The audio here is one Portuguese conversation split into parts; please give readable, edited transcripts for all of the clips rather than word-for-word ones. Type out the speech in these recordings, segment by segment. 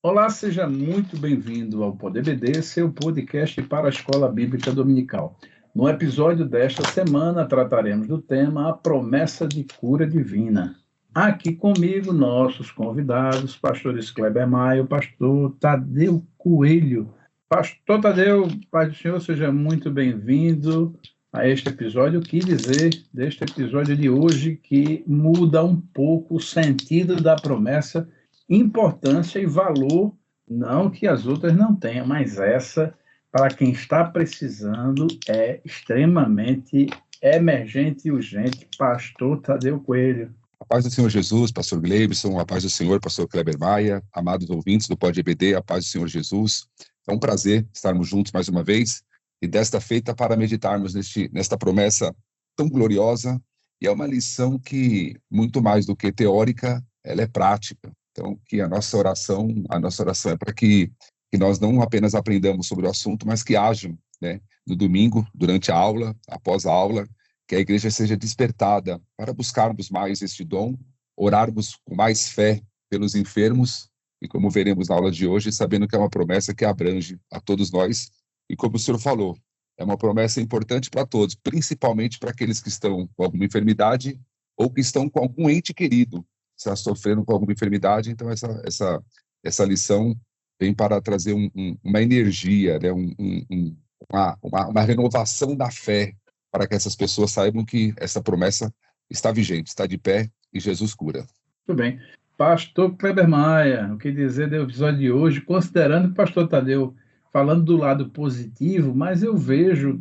Olá, seja muito bem-vindo ao Poder BD, seu podcast para a Escola Bíblica Dominical. No episódio desta semana, trataremos do tema A Promessa de Cura Divina. Aqui comigo, nossos convidados, pastores Kleber Maia e o pastor Tadeu Coelho. Pastor Tadeu, Pai do Senhor, seja muito bem-vindo a este episódio. O que dizer deste episódio de hoje que muda um pouco o sentido da promessa, importância e valor, não que as outras não tenham, mas essa, para quem está precisando, é extremamente emergente e urgente. Pastor Tadeu Coelho. A paz do Senhor Jesus, pastor Gleibson, a paz do Senhor, pastor Kleber Maia, amados ouvintes do Pod EBD, a paz do Senhor Jesus. É um prazer estarmos juntos mais uma vez e desta feita para meditarmos nesta promessa tão gloriosa, e é uma lição que, muito mais do que teórica, ela é prática. Então, que a nossa oração é para que nós não apenas aprendamos sobre o assunto, mas que hajam, no domingo, durante a aula, após a aula, que a igreja seja despertada para buscarmos mais este dom, orarmos com mais fé pelos enfermos, e como veremos na aula de hoje, sabendo que é uma promessa que abrange a todos nós, e como o senhor falou, é uma promessa importante para todos, principalmente para aqueles que estão com alguma enfermidade ou que estão com algum ente querido, está sofrendo com alguma enfermidade. Então essa lição vem para trazer uma energia, uma renovação da fé, para que essas pessoas saibam que essa promessa está vigente, está de pé e Jesus cura. Muito bem. Pastor Kleber Maia, o que dizer do episódio de hoje, considerando que o pastor Tadeu falando do lado positivo, mas eu vejo,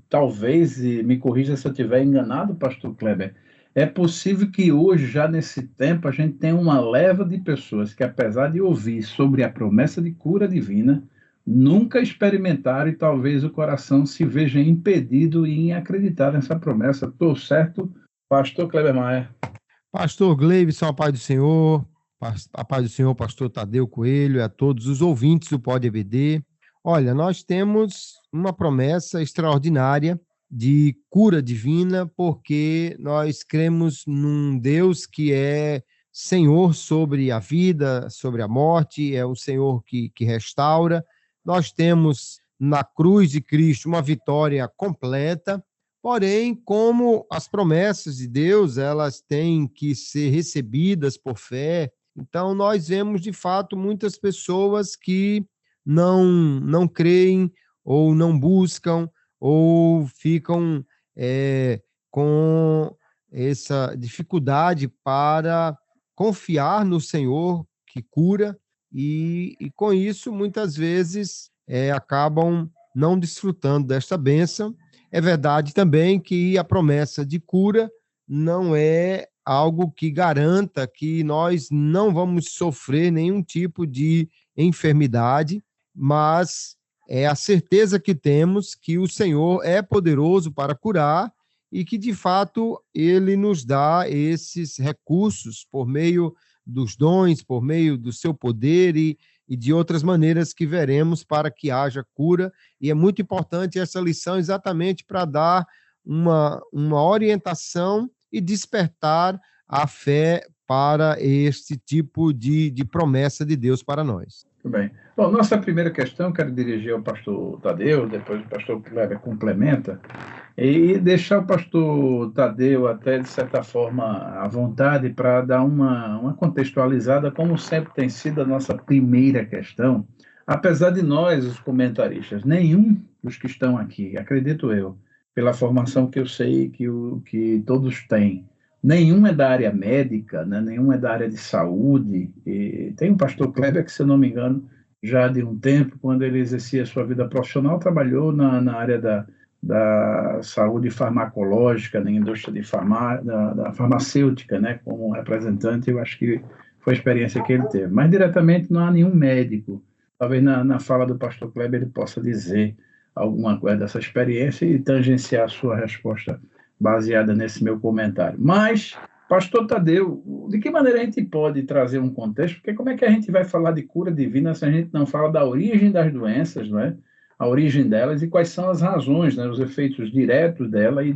talvez, e me corrija se eu estiver enganado, pastor Kleber, é possível que hoje, já nesse tempo, a gente tenha uma leva de pessoas que, apesar de ouvir sobre a promessa de cura divina, nunca experimentaram e talvez o coração se veja impedido em acreditar nessa promessa. Estou certo, pastor Kleber Maia? Pastor Gleibson, a paz do Senhor, pastor Tadeu Coelho, e a todos os ouvintes do Pod EBD. Olha, nós temos uma promessa extraordinária de cura divina, porque nós cremos num Deus que é Senhor sobre a vida, sobre a morte, é o Senhor que restaura. Nós temos na cruz de Cristo uma vitória completa, porém, como as promessas de Deus, elas têm que ser recebidas por fé, então nós vemos, de fato, muitas pessoas que não creem ou não buscam ou ficam com essa dificuldade para confiar no Senhor que cura, e com isso, muitas vezes, acabam não desfrutando desta bênção. É verdade também que a promessa de cura não é algo que garanta que nós não vamos sofrer nenhum tipo de enfermidade, mas é a certeza que temos que o Senhor é poderoso para curar e que, de fato, Ele nos dá esses recursos por meio dos dons, por meio do seu poder e de outras maneiras que veremos para que haja cura. E é muito importante essa lição exatamente para dar uma orientação e despertar a fé para este tipo de promessa de Deus para nós. Muito bem. Bom, nossa primeira questão, quero dirigir ao pastor Tadeu, depois o pastor Kleber complementa, e deixar o pastor Tadeu até, de certa forma, à vontade para dar uma contextualizada, como sempre tem sido a nossa primeira questão. Apesar de nós, os comentaristas, nenhum dos que estão aqui, acredito eu, pela formação que eu sei que todos têm, nenhum é da área médica, né? Nenhum é da área de saúde. E tem o pastor Kleber que, se eu não me engano, já de um tempo, quando ele exercia a sua vida profissional, trabalhou na área da saúde farmacológica, na indústria da farmacêutica, né? Como representante. Eu acho que foi a experiência que ele teve. Mas, diretamente, não há nenhum médico. Talvez na fala do pastor Kleber ele possa dizer alguma coisa dessa experiência e tangenciar a sua resposta baseada nesse meu comentário. Mas, pastor Tadeu, de que maneira a gente pode trazer um contexto? Porque como é que a gente vai falar de cura divina se a gente não fala da origem das doenças, não é? A origem delas e quais são as razões, né? Os efeitos diretos dela e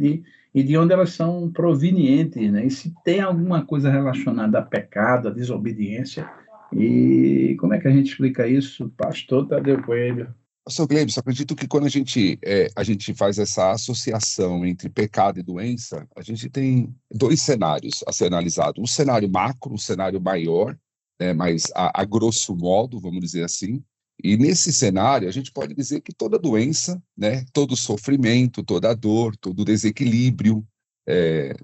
de onde elas são provenientes, né? E se tem alguma coisa relacionada a pecado, a desobediência, E como é que a gente explica isso, pastor Tadeu Coelho? Pastor Gleibson, acredito que quando a gente faz essa associação entre pecado e doença, a gente tem dois cenários a ser analisado. Um cenário macro, um cenário maior, né, mas a grosso modo, vamos dizer assim. E nesse cenário, a gente pode dizer que toda doença, né, todo sofrimento, toda dor, todo desequilíbrio, é,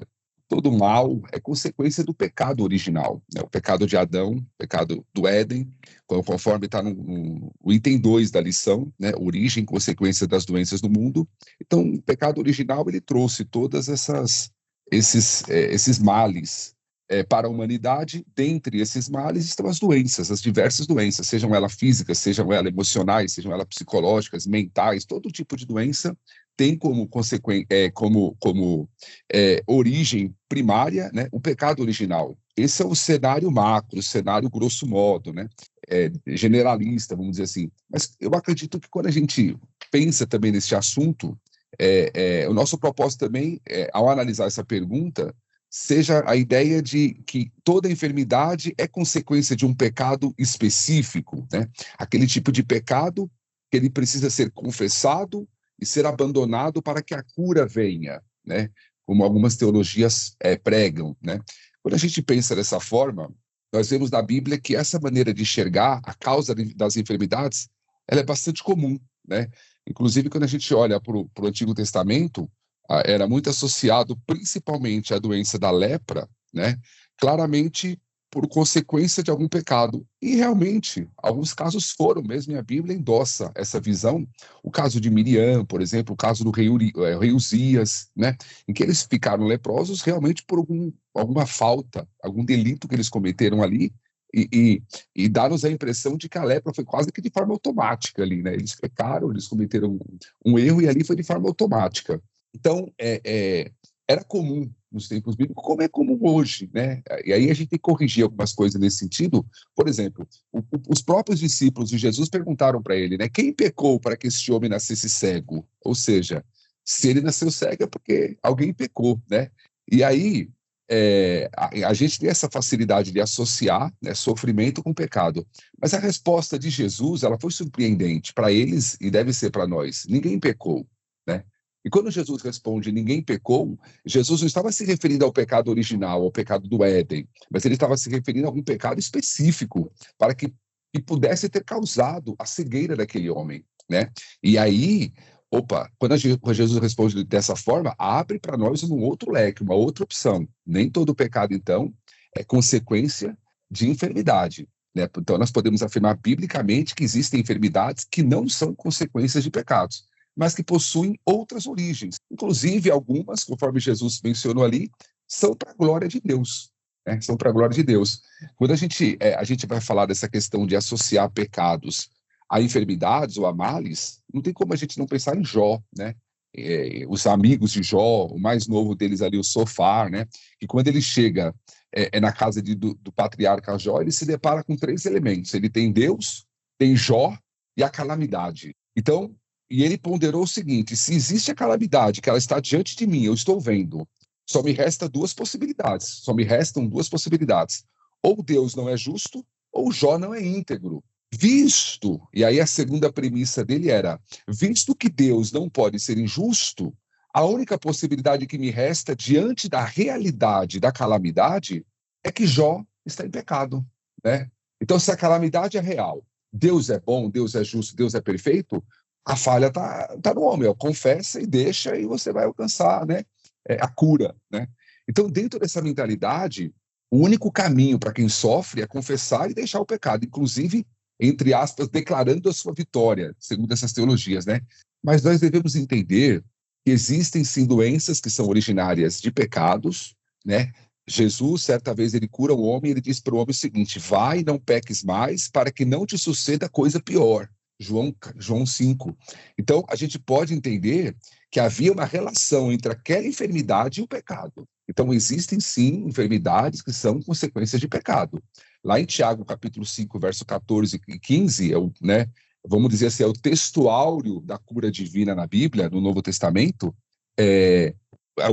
todo mal é consequência do pecado original, né? O pecado de Adão, o pecado do Éden, conforme está no item 2 da lição, né? Origem e consequência das doenças do mundo. Então, o pecado original, ele trouxe todas esses males para a humanidade. Dentre esses males estão as doenças, as diversas doenças, sejam elas físicas, sejam elas emocionais, sejam elas psicológicas, mentais, todo tipo de doença tem como origem primária, né, o pecado original. Esse é o cenário macro, o cenário grosso modo, né, generalista, vamos dizer assim. Mas eu acredito que quando a gente pensa também nesse assunto, o nosso propósito também, ao analisar essa pergunta, seja a ideia de que toda enfermidade é consequência de um pecado específico, né? Aquele tipo de pecado que ele precisa ser confessado e ser abandonado para que a cura venha, né? Como algumas teologias pregam, né? Quando a gente pensa dessa forma, nós vemos na Bíblia que essa maneira de enxergar a causa das enfermidades, ela é bastante comum, né? Inclusive, quando a gente olha para o Antigo Testamento, era muito associado principalmente à doença da lepra, né? Claramente por consequência de algum pecado. E realmente, alguns casos foram, mesmo e a Bíblia endossa essa visão. O caso de Miriam, por exemplo, o caso do rei Uzias, né? Em que eles ficaram leprosos realmente por alguma falta, algum delito que eles cometeram ali, e dá-nos a impressão de que a lepra foi quase que de forma automática ali, né? Eles pecaram, eles cometeram um erro e ali foi de forma automática. Então, era comum nos tempos bíblicos, como é comum hoje, né? E aí a gente tem que corrigir algumas coisas nesse sentido. Por exemplo, os próprios discípulos de Jesus perguntaram para ele, né? Quem pecou para que este homem nascesse cego? Ou seja, se ele nasceu cego é porque alguém pecou, né? E aí a gente tem essa facilidade de associar, né, sofrimento com pecado. Mas a resposta de Jesus, ela foi surpreendente para eles e deve ser para nós. Ninguém pecou, né? E quando Jesus responde, ninguém pecou, Jesus não estava se referindo ao pecado original, ao pecado do Éden, mas ele estava se referindo a algum pecado específico, para que pudesse ter causado a cegueira daquele homem, né? E aí, quando Jesus responde dessa forma, abre para nós um outro leque, uma outra opção. Nem todo pecado, então, é consequência de enfermidade, né? Então, nós podemos afirmar biblicamente que existem enfermidades que não são consequências de pecados, mas que possuem outras origens. Inclusive, algumas, conforme Jesus mencionou ali, são para a glória de Deus. Né? São para a glória de Deus. Quando a gente vai falar dessa questão de associar pecados a enfermidades ou a males, não tem como a gente não pensar em Jó, né? Os amigos de Jó, o mais novo deles ali, o Sofar, né? Que quando ele chega na casa do patriarca Jó, ele se depara com 3 elementos. Ele tem Deus, tem Jó e a calamidade. Então, e ele ponderou o seguinte: se existe a calamidade, que ela está diante de mim, eu estou vendo, só me restam 2 possibilidades. Ou Deus não é justo, ou Jó não é íntegro. E aí a segunda premissa dele era, visto que Deus não pode ser injusto, a única possibilidade que me resta diante da realidade da calamidade é que Jó está em pecado, né? Então, se a calamidade é real, Deus é bom, Deus é justo, Deus é perfeito, a falha tá no homem, confessa e deixa e você vai alcançar, né, a cura, né? Então, dentro dessa mentalidade, o único caminho para quem sofre é confessar e deixar o pecado, inclusive, entre aspas, declarando a sua vitória, segundo essas teologias, né? Mas nós devemos entender que existem sim doenças que são originárias de pecados, né? Jesus, certa vez, ele cura o homem e ele diz para o homem o seguinte: vai, não peques mais, para que não te suceda coisa pior. João 5. Então, a gente pode entender que havia uma relação entre aquela enfermidade e o pecado. Então, existem, sim, enfermidades que são consequências de pecado. Lá em Tiago, capítulo 5, verso 14 e 15, né, vamos dizer assim, é o texto áureo da cura divina na Bíblia, no Novo Testamento.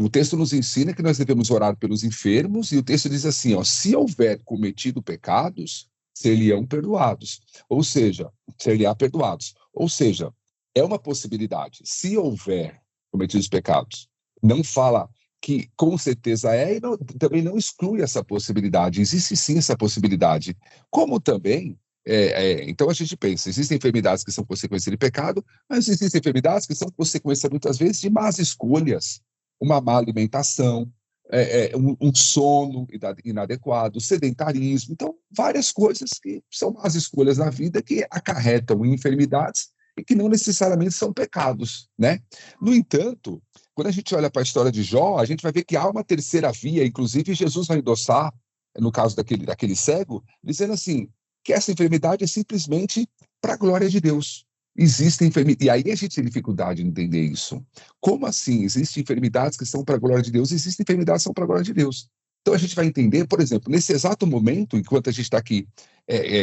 O texto nos ensina que nós devemos orar pelos enfermos, e o texto diz assim, se houver cometido pecados, ser-lhe-ão perdoados. Ou seja, ser-lhe-á perdoados. Ou seja, é uma possibilidade. Se houver cometidos pecados, não fala que com certeza é, e também não exclui essa possibilidade. Existe sim essa possibilidade. Como também, então a gente pensa, existem enfermidades que são consequência de pecado, mas existem enfermidades que são consequência, muitas vezes, de más escolhas, uma má alimentação, um sono inadequado, sedentarismo. Então, várias coisas que são más escolhas na vida que acarretam em enfermidades e que não necessariamente são pecados, né? No entanto, quando a gente olha para a história de Jó, a gente vai ver que há uma terceira via, inclusive Jesus vai endossar, no caso daquele cego, dizendo assim, que essa enfermidade é simplesmente para a glória de Deus. Existem enfermidades, e aí a gente tem dificuldade em entender isso. Como assim? Existem enfermidades que são para a glória de Deus, existem enfermidades que são para a glória de Deus. Então a gente vai entender, por exemplo, nesse exato momento, enquanto a gente está aqui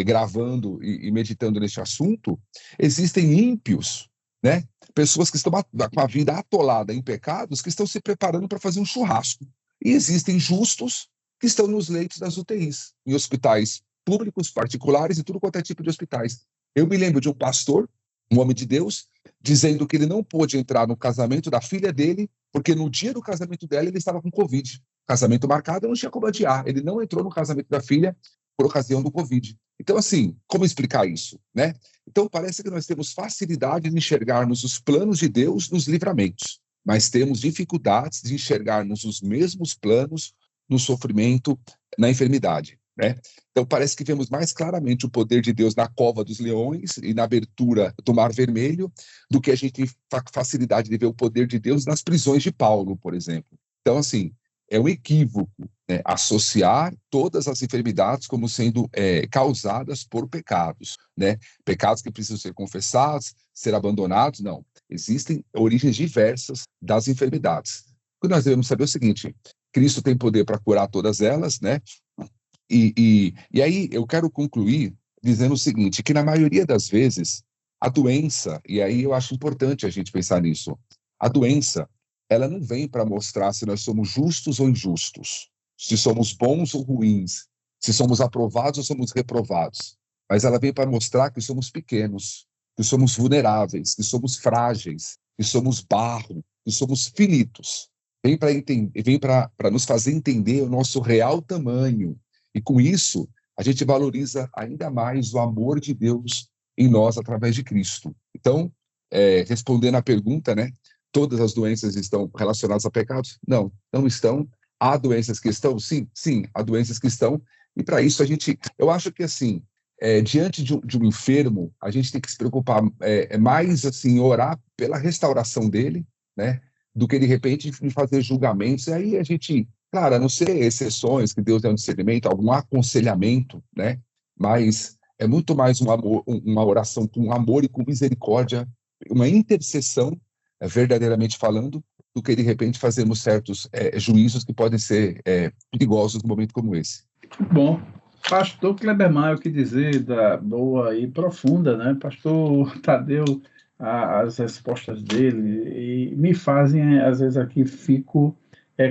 gravando e meditando neste assunto, existem ímpios, né? Pessoas que estão com a vida atolada em pecados, que estão se preparando para fazer um churrasco. E existem justos que estão nos leitos das UTIs, em hospitais públicos, particulares e tudo quanto é tipo de hospitais. Eu me lembro de um pastor, um homem de Deus, dizendo que ele não pôde entrar no casamento da filha dele, porque no dia do casamento dela ele estava com Covid. Casamento marcado, não tinha como adiar. Ele não entrou no casamento da filha por ocasião do Covid. Então, assim, como explicar isso, né? Então, parece que nós temos facilidade de enxergarmos os planos de Deus nos livramentos, mas temos dificuldades de enxergarmos os mesmos planos no sofrimento, na enfermidade, né? Então, parece que vemos mais claramente o poder de Deus na cova dos leões e na abertura do Mar Vermelho do que a gente tem facilidade de ver o poder de Deus nas prisões de Paulo, por exemplo. Então, assim, é um equívoco, né, associar todas as enfermidades como sendo causadas por pecados, né? Pecados que precisam ser confessados, ser abandonados, não. Existem origens diversas das enfermidades. O que nós devemos saber é o seguinte, Cristo tem poder para curar todas elas, né? E aí eu quero concluir dizendo o seguinte, que na maioria das vezes, a doença, e aí eu acho importante a gente pensar nisso, a doença, ela não vem para mostrar se nós somos justos ou injustos, se somos bons ou ruins, se somos aprovados ou somos reprovados. Mas ela vem para mostrar que somos pequenos, que somos vulneráveis, que somos frágeis, que somos barro, que somos finitos. Vem para nos fazer entender o nosso real tamanho. E com isso, a gente valoriza ainda mais o amor de Deus em nós através de Cristo. Então, respondendo à pergunta, né? Todas as doenças estão relacionadas a pecados? Não, não estão. Há doenças que estão? Sim, há doenças que estão. E para isso eu acho que assim, diante de um enfermo, a gente tem que se preocupar mais assim, orar pela restauração dele, né? Do que de repente fazer julgamentos. E aí a gente, claro, a não ser exceções, que Deus dê um discernimento, algum aconselhamento, né? Mas é muito mais um amor, uma oração com amor e com misericórdia, uma intercessão, verdadeiramente falando, do que de repente fazermos certos juízos que podem ser perigosos num momento como esse. Muito bom. Pastor Kleber Maia, o que dizer da boa e profunda, né? Pastor Tadeu, as respostas dele, e me fazem, às vezes aqui fico,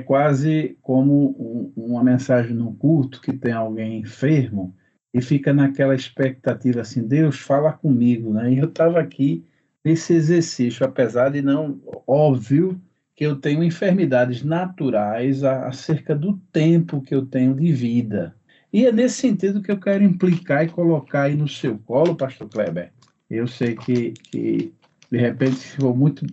quase como uma mensagem no culto que tem alguém enfermo e fica naquela expectativa assim, Deus fala comigo, né? E eu estava aqui nesse exercício, apesar de não, óbvio, que eu tenho enfermidades naturais acerca do tempo que eu tenho de vida. E é nesse sentido que eu quero implicar e colocar aí no seu colo, pastor Kleber. Eu sei que de repente, se for muito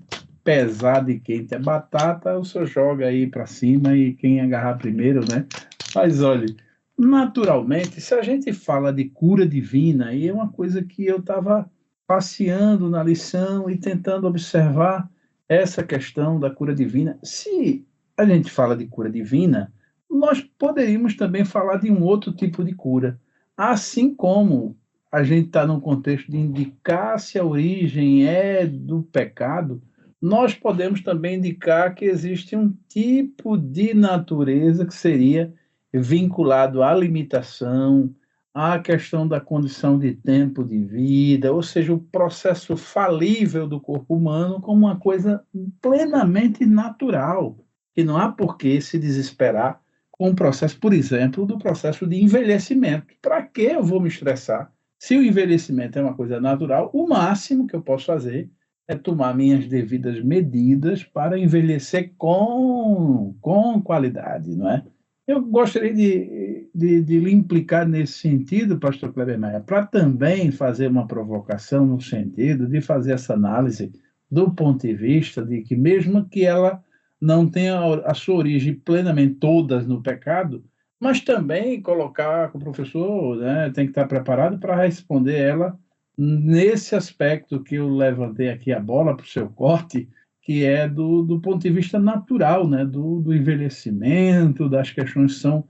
pesado e quente a batata, o senhor joga aí para cima e quem agarrar primeiro, né? Mas olha, naturalmente, se a gente fala de cura divina, aí é uma coisa que eu estava passeando na lição e tentando observar essa questão da cura divina. Se a gente fala de cura divina, nós poderíamos também falar de um outro tipo de cura. Assim como a gente está num contexto de indicar se a origem é do pecado, nós podemos também indicar que existe um tipo de natureza que seria vinculado à limitação, à questão da condição de tempo de vida, ou seja, o processo falível do corpo humano como uma coisa plenamente natural, que não há por que se desesperar com o processo, por exemplo, do processo de envelhecimento. Para que eu vou me estressar? Se o envelhecimento é uma coisa natural, o máximo que eu posso fazer é tomar minhas devidas medidas para envelhecer com qualidade, não é? Eu gostaria de lhe implicar nesse sentido, pastor Kleber Maia, para também fazer uma provocação no sentido de fazer essa análise do ponto de vista de que, mesmo que ela não tenha a sua origem plenamente todas no pecado, mas também colocar que o professor, né, tem que estar preparado para responder ela nesse aspecto que eu levantei aqui a bola para o seu corte, que é do ponto de vista natural, né, do envelhecimento, das questões que são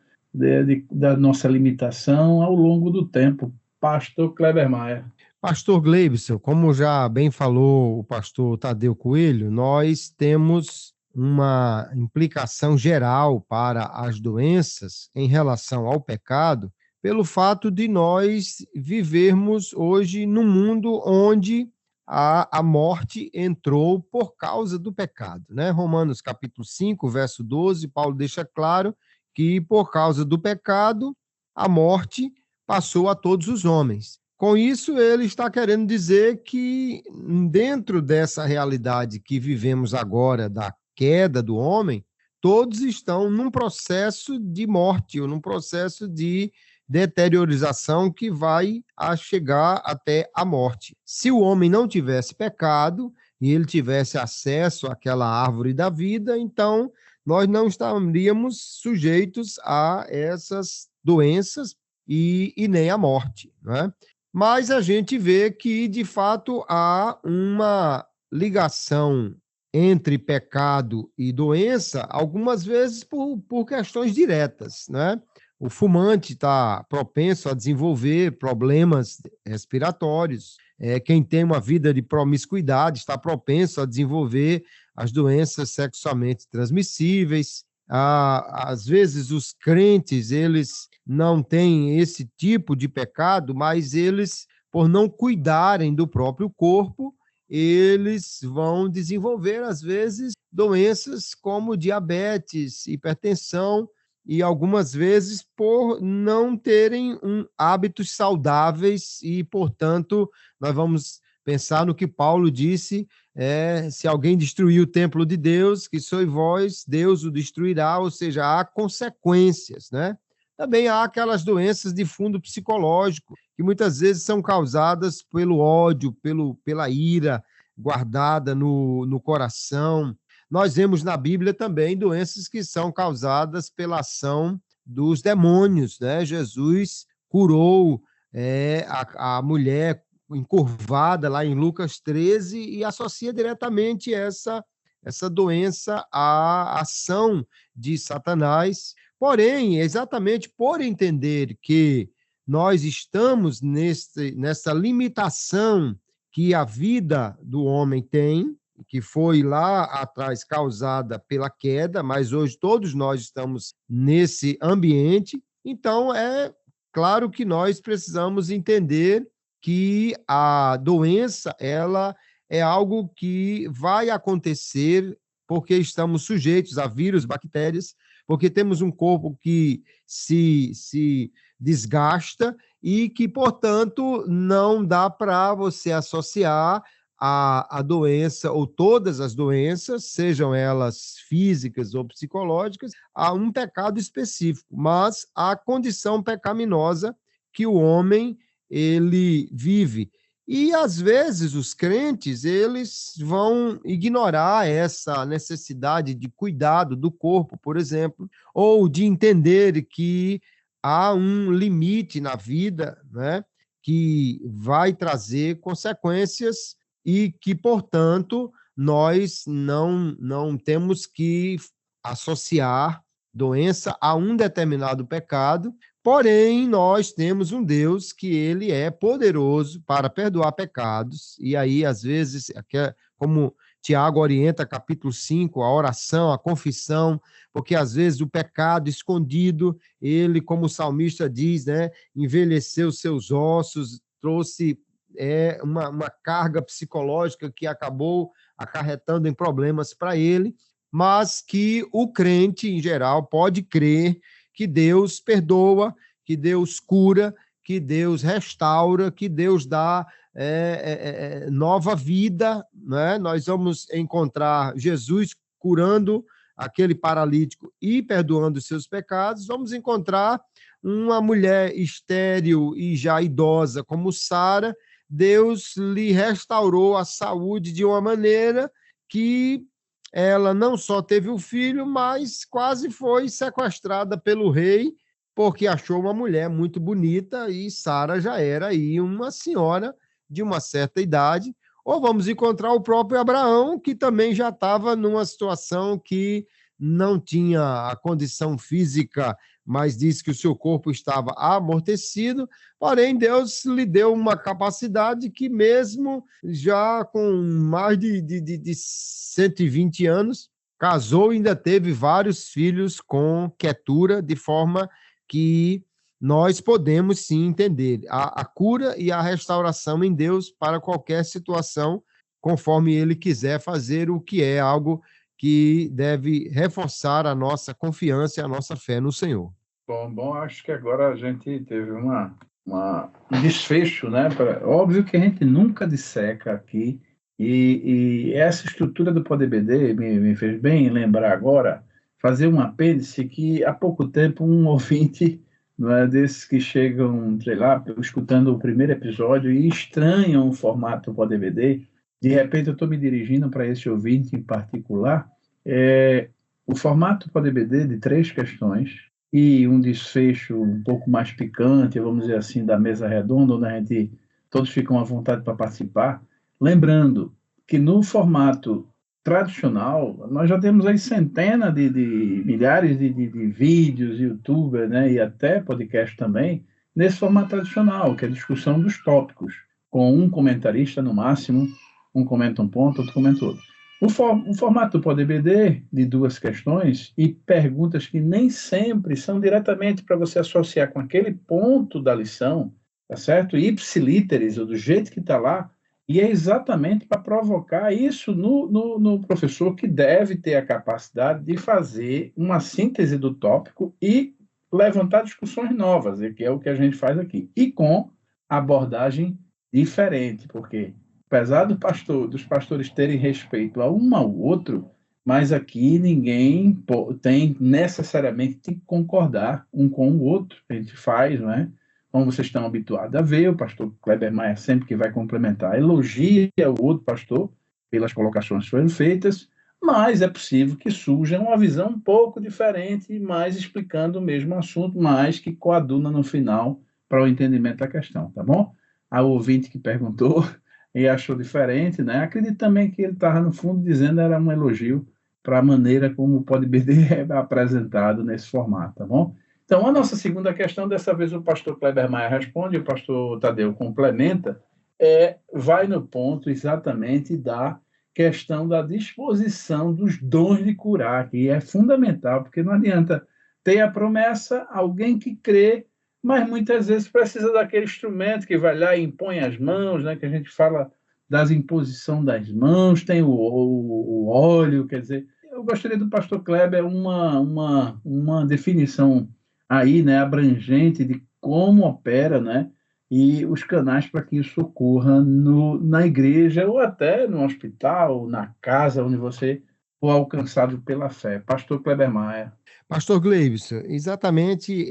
da nossa limitação ao longo do tempo. Pastor Kleber Maia. Pastor Gleibson, como já bem falou o pastor Tadeu Coelho, nós temos uma implicação geral para as doenças em relação ao pecado, pelo fato de nós vivermos hoje num mundo onde a morte entrou por causa do pecado, né? Romanos capítulo 5, verso 12, Paulo deixa claro que por causa do pecado, a morte passou a todos os homens. Com isso, ele está querendo dizer que, dentro dessa realidade que vivemos agora, da queda do homem, todos estão num processo de morte, ou num processo de deteriorização que vai a chegar até a morte. Se o homem não tivesse pecado e ele tivesse acesso àquela árvore da vida, então nós não estaríamos sujeitos a essas doenças e nem à morte, não é? Mas a gente vê que, de fato, há uma ligação entre pecado e doença, algumas vezes por questões diretas, né? O fumante está propenso a desenvolver problemas respiratórios. Quem tem uma vida de promiscuidade está propenso a desenvolver as doenças sexualmente transmissíveis. Às vezes, os crentes, eles não têm esse tipo de pecado, mas eles, por não cuidarem do próprio corpo, eles vão desenvolver, às vezes, doenças como diabetes, hipertensão, e algumas vezes por não terem hábitos saudáveis e, portanto, nós vamos pensar no que Paulo disse, se alguém destruir o templo de Deus, que sois vós, Deus o destruirá, ou seja, há consequências, né? Também há aquelas doenças de fundo psicológico, que muitas vezes são causadas pelo ódio, pela ira guardada no coração. Nós vemos na Bíblia também doenças que são causadas pela ação dos demônios, né? Jesus curou a mulher encurvada lá em Lucas 13 e associa diretamente essa doença à ação de Satanás. Porém, exatamente por entender que nós estamos nessa limitação que a vida do homem tem, que foi lá atrás causada pela queda, mas hoje todos nós estamos nesse ambiente, então é claro que nós precisamos entender que a doença, ela é algo que vai acontecer porque estamos sujeitos a vírus, bactérias, porque temos um corpo que se desgasta e que, portanto, não dá para você associar a doença, ou todas as doenças, sejam elas físicas ou psicológicas, a um pecado específico, mas a condição pecaminosa que o homem ele vive. E, às vezes, os crentes, eles vão ignorar essa necessidade de cuidado do corpo, por exemplo, ou de entender que há um limite na vida, né, que vai trazer consequências e que, portanto, nós não temos que associar doença a um determinado pecado. Porém, nós temos um Deus que ele é poderoso para perdoar pecados, e aí, às vezes, como Tiago orienta, capítulo 5, a oração, a confissão, porque, às vezes, o pecado escondido, ele, como o salmista diz, né, envelheceu seus ossos, trouxe uma carga psicológica que acabou acarretando em problemas para ele, mas que o crente, em geral, pode crer que Deus perdoa, que Deus cura, que Deus restaura, que Deus dá nova vida, né? Nós vamos encontrar Jesus curando aquele paralítico e perdoando os seus pecados. Vamos encontrar uma mulher estéril e já idosa como Sara. Deus lhe restaurou a saúde de uma maneira que ela não só teve um filho, mas quase foi sequestrada pelo rei, porque achou uma mulher muito bonita, e Sara já era aí uma senhora de uma certa idade. Ou vamos encontrar o próprio Abraão, que também já estava numa situação que não tinha a condição física, mas disse que o seu corpo estava amortecido, porém Deus lhe deu uma capacidade que mesmo já com mais de 120 anos, casou e ainda teve vários filhos com Quetura, de forma que nós podemos sim entender a cura e a restauração em Deus para qualquer situação, conforme Ele quiser fazer, o que é algo que deve reforçar a nossa confiança e a nossa fé no Senhor. Bom, acho que agora a gente teve um desfecho, né? Óbvio que a gente nunca disseca aqui, e essa estrutura do PodBD me fez bem lembrar agora, fazer um apêndice que há pouco tempo um ouvinte, não é, desses que chegam, sei lá, escutando o primeiro episódio e estranham o formato PodBD, de repente eu estou me dirigindo para esse ouvinte em particular. O formato PodBD de 3 questões e um desfecho um pouco mais picante, vamos dizer assim, da mesa redonda, onde todos ficam à vontade para participar. Lembrando que no formato tradicional, nós já temos aí centenas de milhares de vídeos, YouTube, né, e até podcast também, nesse formato tradicional, que é a discussão dos tópicos, com um comentarista no máximo, um comenta um ponto, outro comenta outro. O formato do PodBD, de 2 questões e perguntas que nem sempre são diretamente para você associar com aquele ponto da lição, tá certo? Ipsilíteres, ou do jeito que está lá, e é exatamente para provocar isso no professor, que deve ter a capacidade de fazer uma síntese do tópico e levantar discussões novas, que é o que a gente faz aqui, e com abordagem diferente, porque apesar dos pastores terem respeito a um ao outro, mas aqui ninguém tem necessariamente que concordar um com o outro. A gente faz, não é? Como vocês estão habituados a ver, o pastor Kleber Maia, sempre que vai complementar, elogia o outro pastor pelas colocações que foram feitas, mas é possível que surja uma visão um pouco diferente, mas explicando o mesmo assunto, mas que coaduna no final para o entendimento da questão, tá bom? A ouvinte que perguntou e achou diferente, né? Acredito também que ele estava, no fundo, dizendo que era um elogio para a maneira como o PodBD é apresentado nesse formato, tá bom? Então, a nossa segunda questão, dessa vez o pastor Kleber Maia responde, o pastor Tadeu complementa, vai no ponto exatamente da questão da disposição dos dons de curar, que é fundamental, porque não adianta ter a promessa, alguém que crê, mas muitas vezes precisa daquele instrumento que vai lá e impõe as mãos, né, que a gente fala das imposição das mãos, tem o óleo, quer dizer, eu gostaria do pastor Kleber uma definição aí, né, abrangente de como opera, né, e os canais para que isso ocorra na igreja ou até no hospital, na casa onde você for alcançado pela fé. Pastor Kleber Maia. Pastor Gleibson, exatamente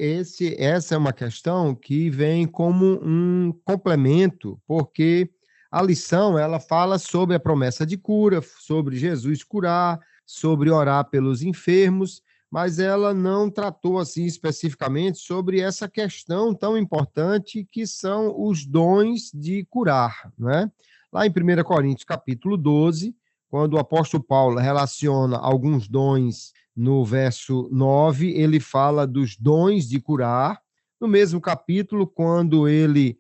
essa é uma questão que vem como um complemento, porque a lição ela fala sobre a promessa de cura, sobre Jesus curar, sobre orar pelos enfermos, mas ela não tratou assim especificamente sobre essa questão tão importante que são os dons de curar, né? Lá em 1 Coríntios capítulo 12, quando o apóstolo Paulo relaciona alguns dons no verso 9, ele fala dos dons de curar. No mesmo capítulo, quando ele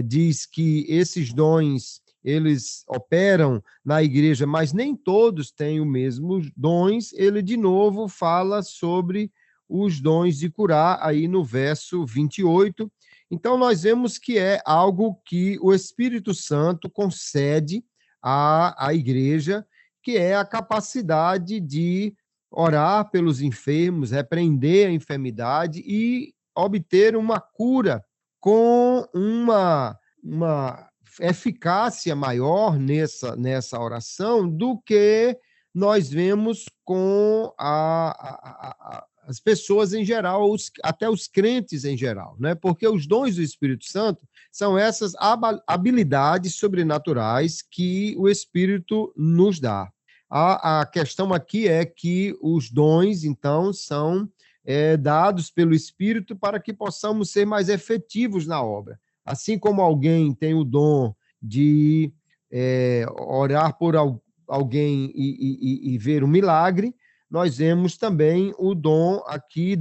diz que esses dons eles operam na igreja, mas nem todos têm os mesmos dons, ele de novo fala sobre os dons de curar, aí no verso 28. Então, nós vemos que é algo que o Espírito Santo concede à igreja, que é a capacidade de orar pelos enfermos, repreender a enfermidade e obter uma cura com uma eficácia maior nessa oração do que nós vemos com as pessoas em geral, até os crentes em geral, né? Porque os dons do Espírito Santo são essas habilidades sobrenaturais que o Espírito nos dá. A questão aqui é que os dons, então, são dados pelo Espírito para que possamos ser mais efetivos na obra. Assim como alguém tem o dom de orar por alguém e ver um milagre, nós vemos também o dom aqui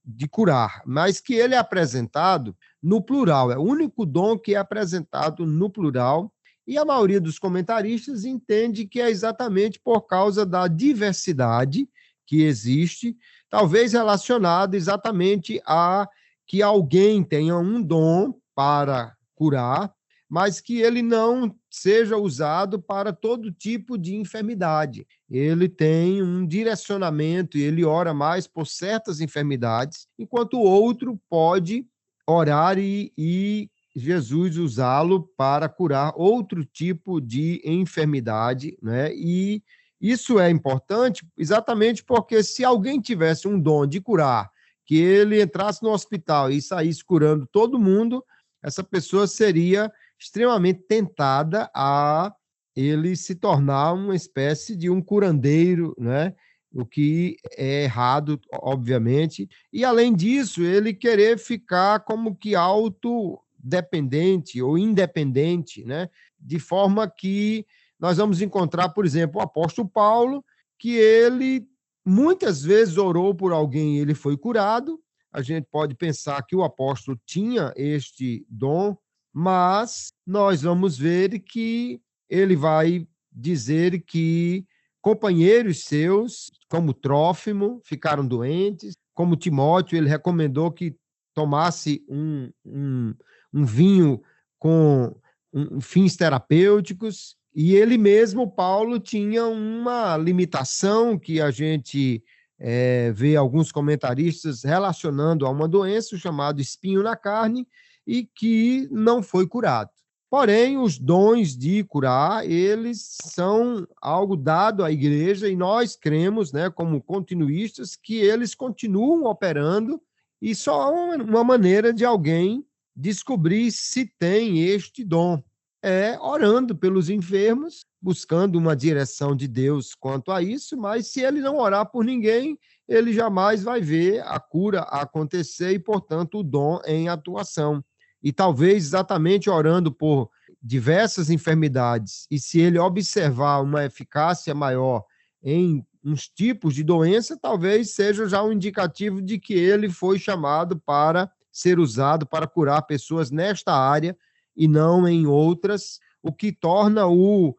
de curar, mas que ele é apresentado no plural, é o único dom que é apresentado no plural, e a maioria dos comentaristas entende que é exatamente por causa da diversidade que existe, talvez relacionado exatamente a que alguém tenha um dom para curar, mas que ele não seja usado para todo tipo de enfermidade. Ele tem um direcionamento e ele ora mais por certas enfermidades, enquanto o outro pode orar e Jesus usá-lo para curar outro tipo de enfermidade, né? E isso é importante exatamente porque se alguém tivesse um dom de curar, que ele entrasse no hospital e saísse curando todo mundo, essa pessoa seria extremamente tentada a ele se tornar uma espécie de um curandeiro, né? O que é errado, obviamente. E, além disso, ele querer ficar como que autodependente ou independente, né? De forma que nós vamos encontrar, por exemplo, o apóstolo Paulo, que ele muitas vezes orou por alguém e ele foi curado. A gente pode pensar que o apóstolo tinha este dom, mas nós vamos ver que ele vai dizer que companheiros seus, como Trófimo, ficaram doentes, como Timóteo, ele recomendou que tomasse um vinho com fins terapêuticos, e ele mesmo, Paulo, tinha uma limitação que a gente vê alguns comentaristas relacionando a uma doença chamada espinho na carne, e que não foi curado. Porém, os dons de curar, eles são algo dado à igreja e nós cremos, né, como continuistas, que eles continuam operando e só uma maneira de alguém descobrir se tem este dom é orando pelos enfermos, buscando uma direção de Deus quanto a isso, mas se ele não orar por ninguém, ele jamais vai ver a cura acontecer e, portanto, o dom em atuação. E talvez exatamente orando por diversas enfermidades, e se ele observar uma eficácia maior em uns tipos de doença, talvez seja já um indicativo de que ele foi chamado para ser usado para curar pessoas nesta área e não em outras, o que torna o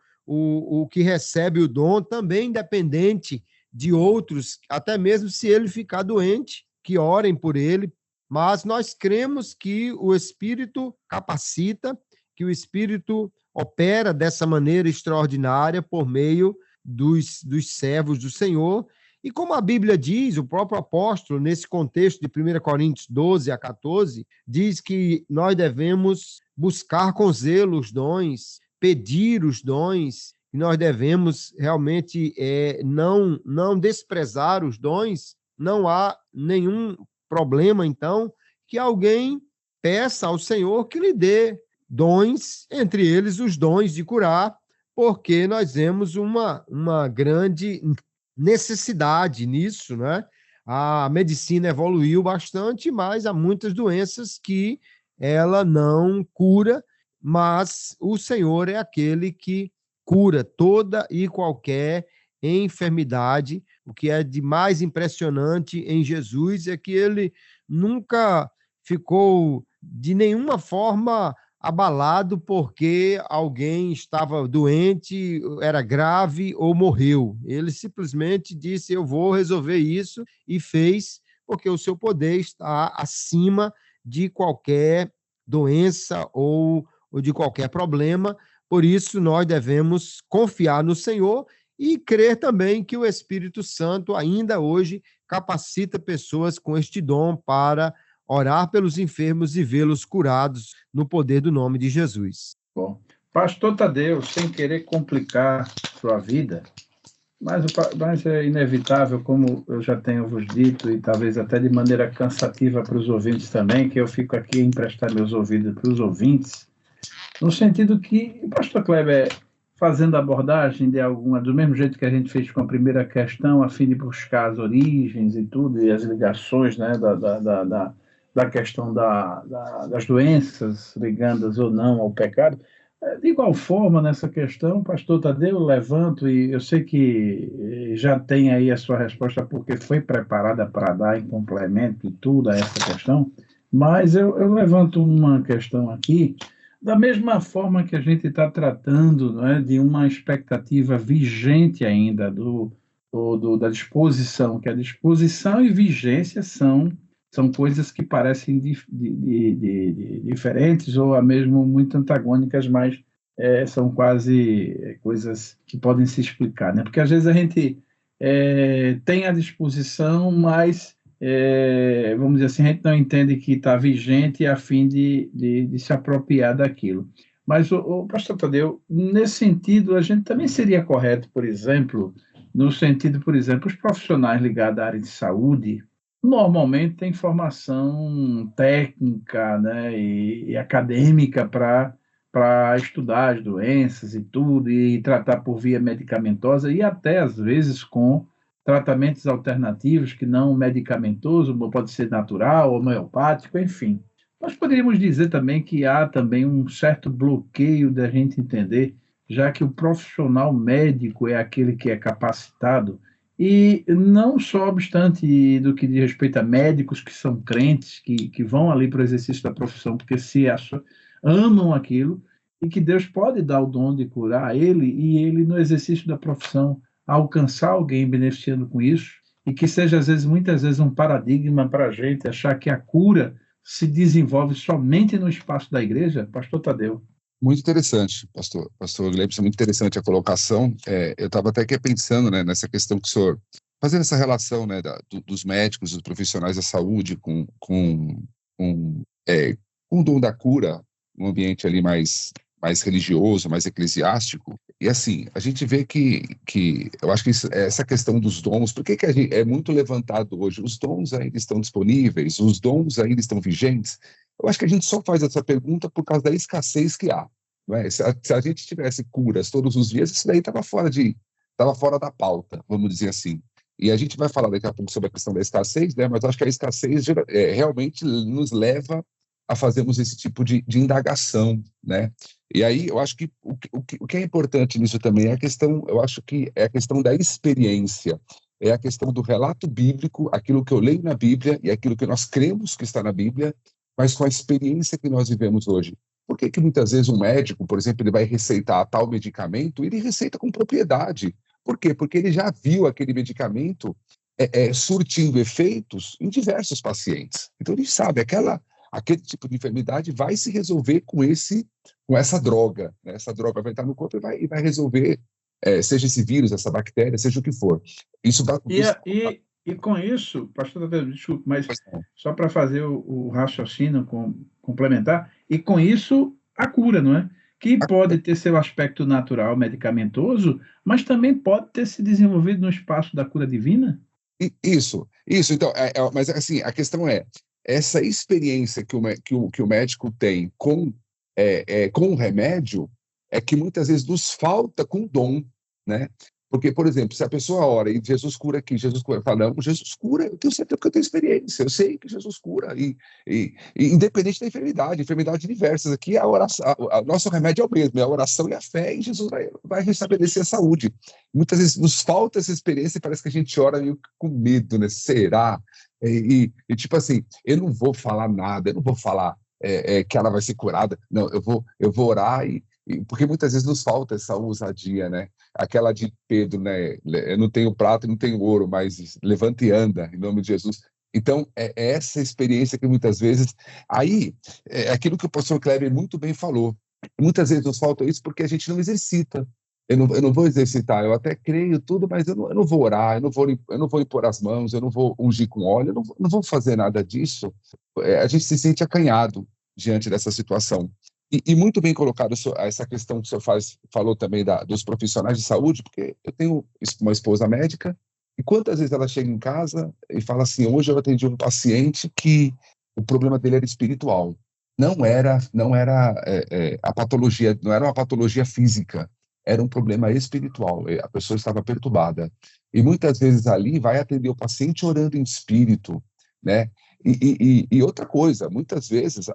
que recebe o dom também dependente de outros, até mesmo se ele ficar doente, que orem por ele. Mas nós cremos que o Espírito capacita, que o Espírito opera dessa maneira extraordinária por meio dos servos do Senhor. E como a Bíblia diz, o próprio apóstolo, nesse contexto de 1 Coríntios 12 a 14, diz que nós devemos buscar com zelo os dons, pedir os dons, e nós devemos realmente não desprezar os dons. Não há nenhum problema, então, que alguém peça ao Senhor que lhe dê dons, entre eles os dons de curar, porque nós vemos uma grande necessidade nisso, né? A medicina evoluiu bastante, mas há muitas doenças que ela não cura, mas o Senhor é aquele que cura toda e qualquer enfermidade. O que é de mais impressionante em Jesus é que ele nunca ficou de nenhuma forma abalado porque alguém estava doente, era grave ou morreu. Ele simplesmente disse: eu vou resolver isso, e fez, porque o seu poder está acima de qualquer doença ou de qualquer problema. Por isso, nós devemos confiar no Senhor e crer também que o Espírito Santo ainda hoje capacita pessoas com este dom para orar pelos enfermos e vê-los curados no poder do nome de Jesus. Bom, pastor Tadeu, sem querer complicar sua vida, mas é inevitável, como eu já tenho vos dito, e talvez até de maneira cansativa para os ouvintes também, que eu fico aqui a emprestar meus ouvidos para os ouvintes, no sentido que o pastor Kleber, fazendo abordagem de alguma, do mesmo jeito que a gente fez com a primeira questão, a fim de buscar as origens e tudo, e as ligações, né, da questão das doenças ligadas ou não ao pecado. De igual forma, nessa questão, pastor Tadeu, levanto, e eu sei que já tem aí a sua resposta, porque foi preparada para dar em complemento e tudo a essa questão, mas eu levanto uma questão aqui, da mesma forma que a gente está tratando, não é, de uma expectativa vigente ainda da disposição, que a disposição e vigência são coisas que parecem diferentes ou mesmo muito antagônicas, mas são quase coisas que podem se explicar, né? Porque às vezes a gente tem a disposição, mas, vamos dizer assim, a gente não entende que está vigente a fim de se apropriar daquilo. Mas, o pastor Tadeu, nesse sentido, a gente também seria correto, por exemplo, no sentido, por exemplo, os profissionais ligados à área de saúde, normalmente tem formação técnica, né, e acadêmica para estudar as doenças e tudo, e tratar por via medicamentosa, e até, às vezes, com tratamentos alternativos que não medicamentoso, pode ser natural, homeopático, enfim. Nós poderíamos dizer também que há também um certo bloqueio da gente entender, já que o profissional médico é aquele que é capacitado, e não só obstante do que diz respeito a médicos que são crentes, que vão ali para o exercício da profissão, porque amam aquilo, e que Deus pode dar o dom de curar ele, e ele, no exercício da profissão, alcançar alguém beneficiando com isso, e que seja, muitas vezes, um paradigma para a gente achar que a cura se desenvolve somente no espaço da igreja. Pastor Tadeu. Muito interessante, pastor Gleibson, muito interessante a colocação. Eu estava até aqui pensando, né, nessa questão que o senhor, fazendo essa relação, né, dos médicos, dos profissionais da saúde com o dom da cura, um ambiente ali mais religioso, mais eclesiástico. E assim, a gente vê que eu acho que essa questão dos dons, por que é muito levantado hoje? Os dons ainda estão disponíveis, os dons ainda estão vigentes. Eu acho que a gente só faz essa pergunta por causa da escassez que há. Não é? Se a gente tivesse curas todos os dias, isso daí estava fora da pauta, vamos dizer assim. E a gente vai falar daqui a pouco sobre a questão da escassez, né? Mas acho que a escassez realmente nos leva a fazermos esse tipo de indagação, né? E aí eu acho que o que é importante nisso também é a questão, eu acho que é a questão da experiência, é a questão do relato bíblico, aquilo que eu leio na Bíblia e aquilo que nós cremos que está na Bíblia, mas com a experiência que nós vivemos hoje. Por que muitas vezes um médico, por exemplo, ele vai receitar tal medicamento, ele receita com propriedade? Por quê? Porque ele já viu aquele medicamento surtindo efeitos em diversos pacientes. Então ele sabe, aquele tipo de enfermidade vai se resolver com essa droga, né? Essa droga vai entrar no corpo e vai resolver, seja esse vírus, essa bactéria, seja o que for. E com isso, pastor Tadeu, desculpe, mas só para fazer o raciocínio complementar, e com isso a cura, não é? Que pode ter seu aspecto natural, medicamentoso, mas também pode ter se desenvolvido no espaço da cura divina? Isso. Então, mas assim, a questão é, essa experiência que o médico tem com o remédio é que muitas vezes nos falta com dom, né? Porque, por exemplo, se a pessoa ora e Jesus cura aqui, Jesus cura, fala, não, Jesus cura, eu tenho certeza porque eu tenho experiência, eu sei que Jesus cura, e independente da enfermidades diversas, aqui a oração, nosso remédio é o mesmo, é a oração e a fé, e Jesus vai restabelecer a saúde. Muitas vezes nos falta essa experiência e parece que a gente ora meio com medo, né? Será? E tipo assim, eu não vou falar nada, eu não vou falar que ela vai ser curada, não, eu vou orar porque muitas vezes nos falta essa ousadia, né? Aquela de Pedro, né? Eu não tenho prata, não tenho ouro, mas levanta e anda, em nome de Jesus. Então, é essa experiência que muitas vezes... Aí, é aquilo que o pastor Kleber muito bem falou. Muitas vezes nos falta isso porque a gente não exercita. eu não vou exercitar, eu até creio tudo, mas eu não vou orar, eu não vou impor as mãos, eu não vou ungir com óleo, não vou fazer nada disso. A gente se sente acanhado diante dessa situação. E muito bem colocado essa questão que o senhor falou também dos profissionais de saúde, porque eu tenho uma esposa médica, e quantas vezes ela chega em casa e fala assim, hoje eu atendi um paciente que o problema dele era espiritual. Não era a patologia, não era uma patologia física, era um problema espiritual. A pessoa estava perturbada. E muitas vezes ali vai atender o paciente orando em espírito, né? E outra coisa, muitas vezes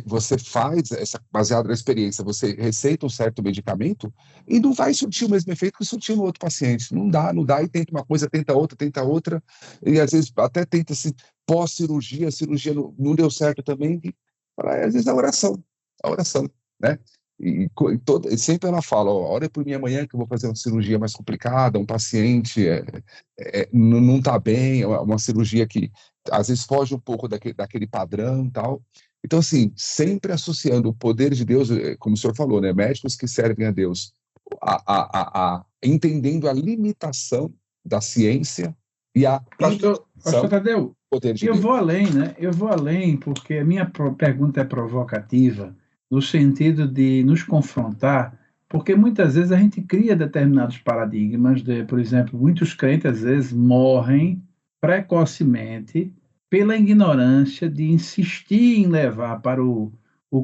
você faz, baseado na experiência, você receita um certo medicamento e não vai surtir o mesmo efeito que surtiu no outro paciente. Não dá, e tenta uma coisa, tenta outra, e às vezes até tenta assim, pós-cirurgia, a cirurgia não deu certo também, e às vezes a oração, né? E sempre ela fala, ó, ora por mim amanhã que eu vou fazer uma cirurgia mais complicada, um paciente não está bem, é uma cirurgia que às vezes foge um pouco daquele padrão e tal. Então, assim, sempre associando o poder de Deus, como o senhor falou, né, médicos que servem a Deus, entendendo a limitação da ciência e a Pastor Tadeu, do poder de eu Deus. vou além, né? Eu vou além porque a minha pergunta é provocativa, no sentido de nos confrontar, porque muitas vezes a gente cria determinados paradigmas, por exemplo, muitos crentes às vezes morrem precocemente pela ignorância de insistir em levar para o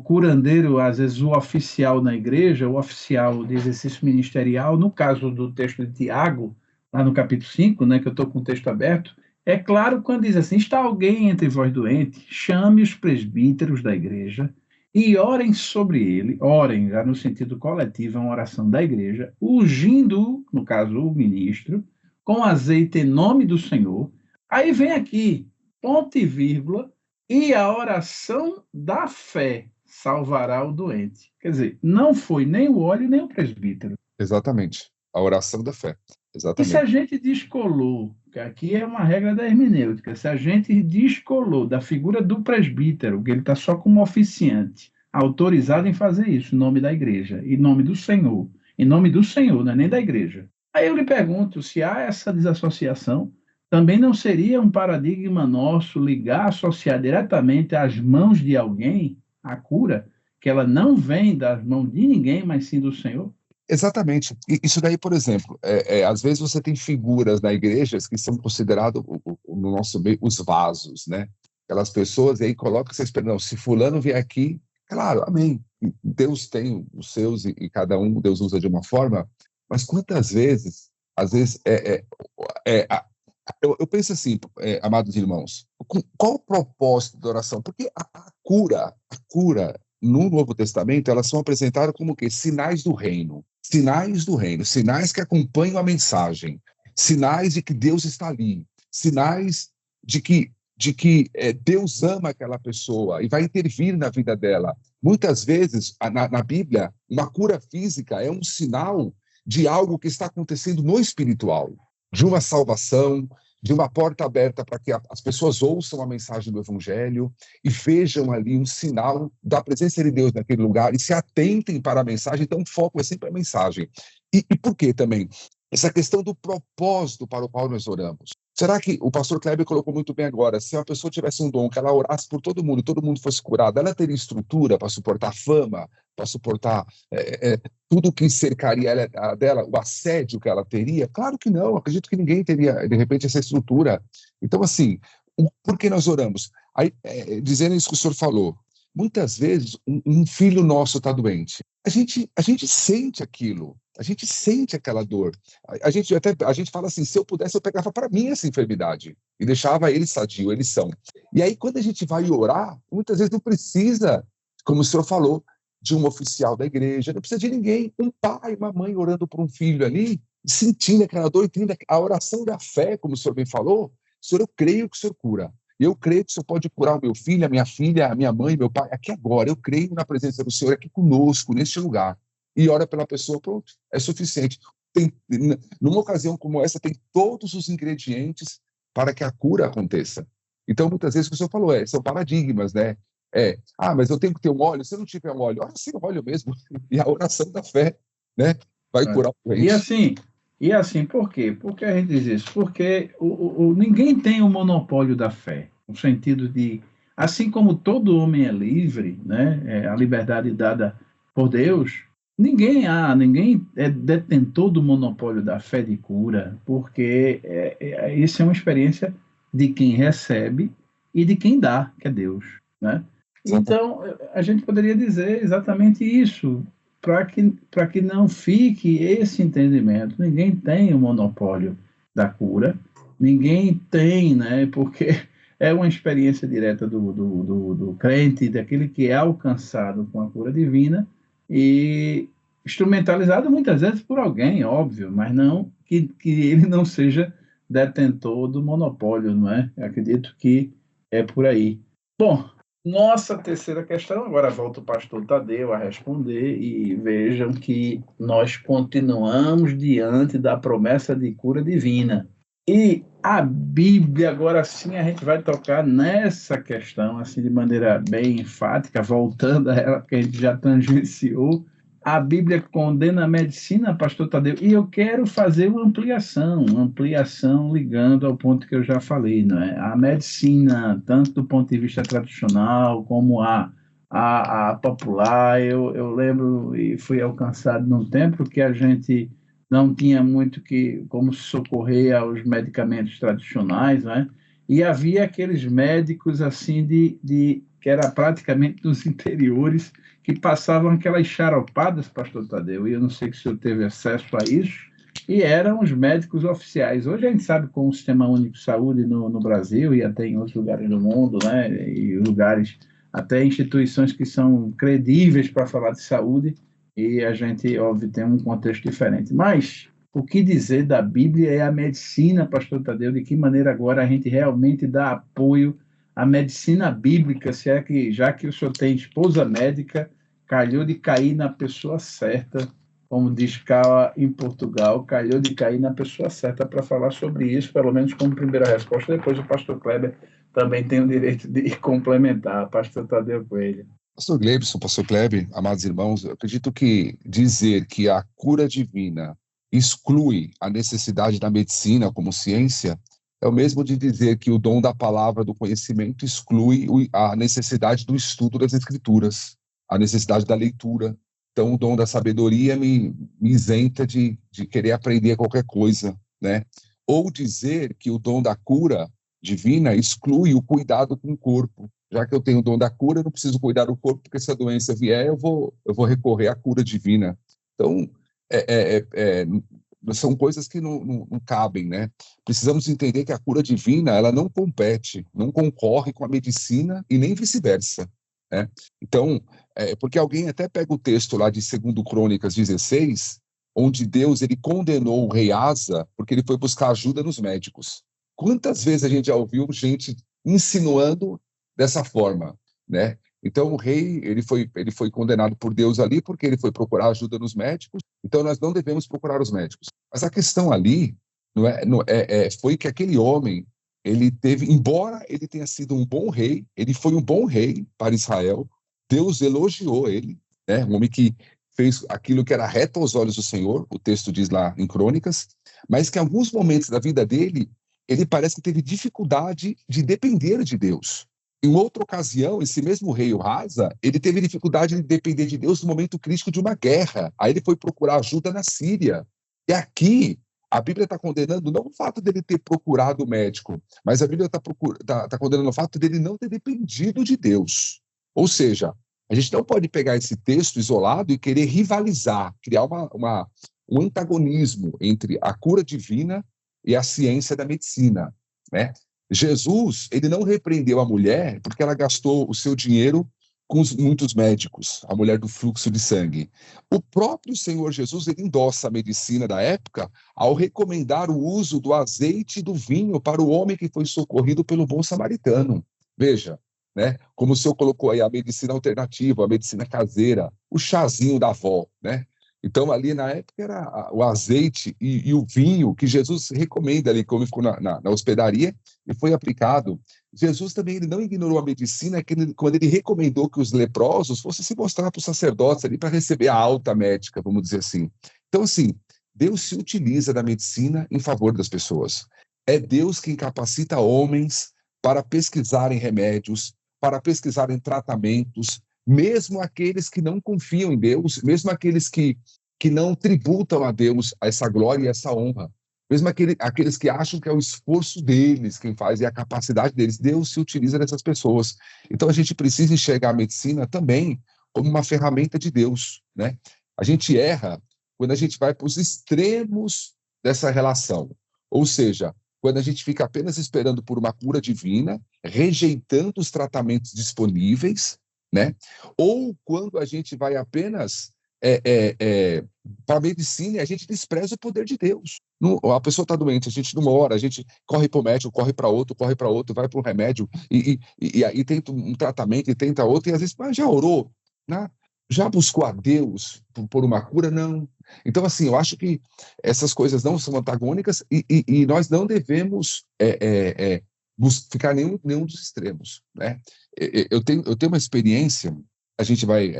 curandeiro, às vezes o oficial na igreja, o oficial de exercício ministerial, no caso do texto de Tiago, lá no capítulo 5, né, que eu estou com o texto aberto, é claro quando diz assim: está alguém entre vós doente, chame os presbíteros da igreja e orem sobre ele, orem já no sentido coletivo, é uma oração da igreja, ungindo, no caso, o ministro, com azeite em nome do Senhor. Aí vem aqui, ponto e vírgula, e a oração da fé salvará o doente. Quer dizer, não foi nem o óleo nem o presbítero. Exatamente. A oração da fé. E se a Exatamente. gente descolou, que aqui é uma regra da hermenêutica, se a gente descolou da figura do presbítero, que ele está só como oficiante, autorizado em fazer isso, em nome da igreja, em nome do Senhor, não é nem da igreja. Aí eu lhe pergunto, se há essa desassociação, também não seria um paradigma nosso ligar, associar diretamente às mãos de alguém a cura, que ela não vem das mãos de ninguém, mas sim do Senhor? Exatamente. E isso daí, por exemplo, às vezes você tem figuras na igreja que são consideradas, no nosso meio, os vasos, né? Aquelas pessoas, e aí coloca essa esperança, não, se fulano vier aqui, claro, amém. Deus tem os seus e cada um Deus usa de uma forma, mas quantas vezes, às vezes, eu penso assim, amados irmãos, qual o propósito da oração? Porque a cura no Novo Testamento, elas são apresentadas como o quê? Sinais do reino. Sinais do reino, sinais que acompanham a mensagem, sinais de que Deus está ali, sinais de que Deus ama aquela pessoa e vai intervir na vida dela. Muitas vezes, na Bíblia, uma cura física é um sinal de algo que está acontecendo no espiritual, de uma salvação, de uma porta aberta para que as pessoas ouçam a mensagem do Evangelho e vejam ali um sinal da presença de Deus naquele lugar e se atentem para a mensagem. Então, o foco é sempre a mensagem. E por que também? Essa questão do propósito para o qual nós oramos. Será que o pastor Kleber colocou muito bem agora? Se uma pessoa tivesse um dom, que ela orasse por todo mundo fosse curado, ela teria estrutura para suportar fama, para suportar tudo que cercaria ela dela, o assédio que ela teria? Claro que não, acredito que ninguém teria, de repente, essa estrutura. Então, assim, por que nós oramos? Aí, dizendo isso que o senhor falou, muitas vezes um filho nosso está doente. A gente sente aquilo, a gente sente aquela dor. A gente fala assim, se eu pudesse, eu pegava para mim essa enfermidade e deixava eles sadio, eles são. E aí, quando a gente vai orar, muitas vezes não precisa, como o senhor falou, de um oficial da igreja, não precisa de ninguém, um pai, uma mãe orando por um filho ali, sentindo aquela dor, e tendo a oração da fé, como o senhor bem falou. Senhor, eu creio que o senhor cura. Eu creio que o senhor pode curar o meu filho, a minha filha, a minha mãe, meu pai, aqui agora. Eu creio na presença do Senhor aqui conosco, neste lugar. E ora pela pessoa, pronto, é suficiente. Numa ocasião como essa, tem todos os ingredientes para que a cura aconteça. Então, muitas vezes, o que o senhor falou são paradigmas, né? Mas eu tenho que ter um óleo. Se eu não tiver um óleo, ora sem óleo mesmo. E a oração da fé. né? Vai curar o E doente. assim, por quê? Por que a gente diz isso? Porque ninguém tem o monopólio da fé, no sentido de, assim como todo homem é livre, né, a liberdade dada por Deus, ninguém é detentor do monopólio da fé de cura, porque isso é uma experiência de quem recebe e de quem dá, que é Deus, né? Então, a gente poderia dizer exatamente isso, para que não fique esse entendimento. Ninguém tem o monopólio da cura, ninguém tem, né? Porque é uma experiência direta do crente, daquele que é alcançado com a cura divina e instrumentalizado muitas vezes por alguém, óbvio, mas não que ele não seja detentor do monopólio, não é? Eu acredito que é por aí. Bom, nossa terceira questão, agora volta o pastor Tadeu a responder, e vejam que nós continuamos diante da promessa de cura divina. E a Bíblia, agora sim, a gente vai tocar nessa questão, assim, de maneira bem enfática, voltando a ela, que a gente já tangenciou. A Bíblia condena a medicina, pastor Tadeu, e eu quero fazer uma ampliação ligando ao ponto que eu já falei, não é? A medicina, tanto do ponto de vista tradicional como a popular, eu lembro e fui alcançado num tempo que a gente não tinha muito como se socorrer aos medicamentos tradicionais, né? E havia aqueles médicos assim que era praticamente dos interiores, que passavam aquelas xaropadas, pastor Tadeu, e eu não sei se o senhor teve acesso a isso, e eram os médicos oficiais. Hoje a gente sabe com o Sistema Único de Saúde no Brasil e até em outros lugares do mundo, né, e lugares, até instituições que são credíveis para falar de saúde, e a gente, óbvio, tem um contexto diferente. Mas o que dizer da Bíblia é a medicina, pastor Tadeu, de que maneira agora a gente realmente dá apoio a medicina bíblica, se é que, já que o senhor tem esposa médica, calhou de cair na pessoa certa, como diz cá em Portugal, calhou de cair na pessoa certa para falar sobre isso, pelo menos como primeira resposta. Depois o pastor Kleber também tem o direito de complementar, pastor Tadeu Coelho. Pastor Gleibson, pastor Kleber, amados irmãos, eu acredito que dizer que a cura divina exclui a necessidade da medicina como ciência é o mesmo de dizer que o dom da palavra do conhecimento exclui a necessidade do estudo das escrituras, a necessidade da leitura. Então, o dom da sabedoria me isenta de querer aprender qualquer coisa, né? Ou dizer que o dom da cura divina exclui o cuidado com o corpo. Já que eu tenho o dom da cura, eu não preciso cuidar do corpo, porque se a doença vier, eu vou recorrer à cura divina. Então, são coisas que não cabem, né? Precisamos entender que a cura divina, ela não compete, não concorre com a medicina e nem vice-versa, né? Então, porque alguém até pega o texto lá de 2 Crônicas 16, onde Deus ele condenou o rei Asa porque ele foi buscar ajuda nos médicos. Quantas vezes a gente já ouviu gente insinuando dessa forma, né? Então o rei ele foi condenado por Deus ali porque ele foi procurar ajuda nos médicos. Então nós não devemos procurar os médicos. Mas a questão ali foi que aquele homem ele teve, embora ele tenha sido um bom rei, ele foi um bom rei para Israel. Deus elogiou ele, né? Um homem que fez aquilo que era reto aos olhos do Senhor. O texto diz lá em Crônicas, mas que em alguns momentos da vida dele ele parece que teve dificuldade de depender de Deus. Em outra ocasião, esse mesmo rei, o Asa, ele teve dificuldade de depender de Deus no momento crítico de uma guerra. Aí ele foi procurar ajuda na Síria. E aqui, a Bíblia está condenando não o fato dele ter procurado o médico, mas a Bíblia está condenando o fato dele não ter dependido de Deus. Ou seja, a gente não pode pegar esse texto isolado e querer rivalizar, criar um antagonismo entre a cura divina e a ciência da medicina, né? Jesus, ele não repreendeu a mulher porque ela gastou o seu dinheiro com muitos médicos, a mulher do fluxo de sangue. O próprio Senhor Jesus, ele endossa a medicina da época ao recomendar o uso do azeite e do vinho para o homem que foi socorrido pelo bom samaritano. Veja, né? Como o senhor colocou aí a medicina alternativa, a medicina caseira, o chazinho da avó, né? Então, ali na época, era o azeite e o vinho que Jesus recomenda ali, como ficou na hospedaria, e foi aplicado. Jesus também ele não ignorou a medicina quando ele recomendou que os leprosos fossem se mostrar para os sacerdotes ali para receber a alta médica, vamos dizer assim. Então, assim, Deus se utiliza da medicina em favor das pessoas. É Deus quem capacita homens para pesquisarem remédios, para pesquisarem tratamentos, mesmo aqueles que não confiam em Deus, mesmo aqueles que não tributam a Deus essa glória e essa honra, mesmo aqueles que acham que é o esforço deles quem faz e a capacidade deles, Deus se utiliza dessas pessoas. Então a gente precisa enxergar a medicina também como uma ferramenta de Deus, né? A gente erra quando a gente vai para os extremos dessa relação, ou seja, quando a gente fica apenas esperando por uma cura divina, rejeitando os tratamentos disponíveis, né? Ou quando a gente vai apenas para a medicina e a gente despreza o poder de Deus. Não, a pessoa está doente, a gente não ora, a gente corre para o médico, corre para outro, vai para um remédio, e aí tenta um tratamento e tenta outro, e às vezes já orou, né? Já buscou a Deus por uma cura? Não. Então, assim, eu acho que essas coisas não são antagônicas e nós não devemos ficar nenhum dos extremos, né? Eu tenho uma experiência, a gente vai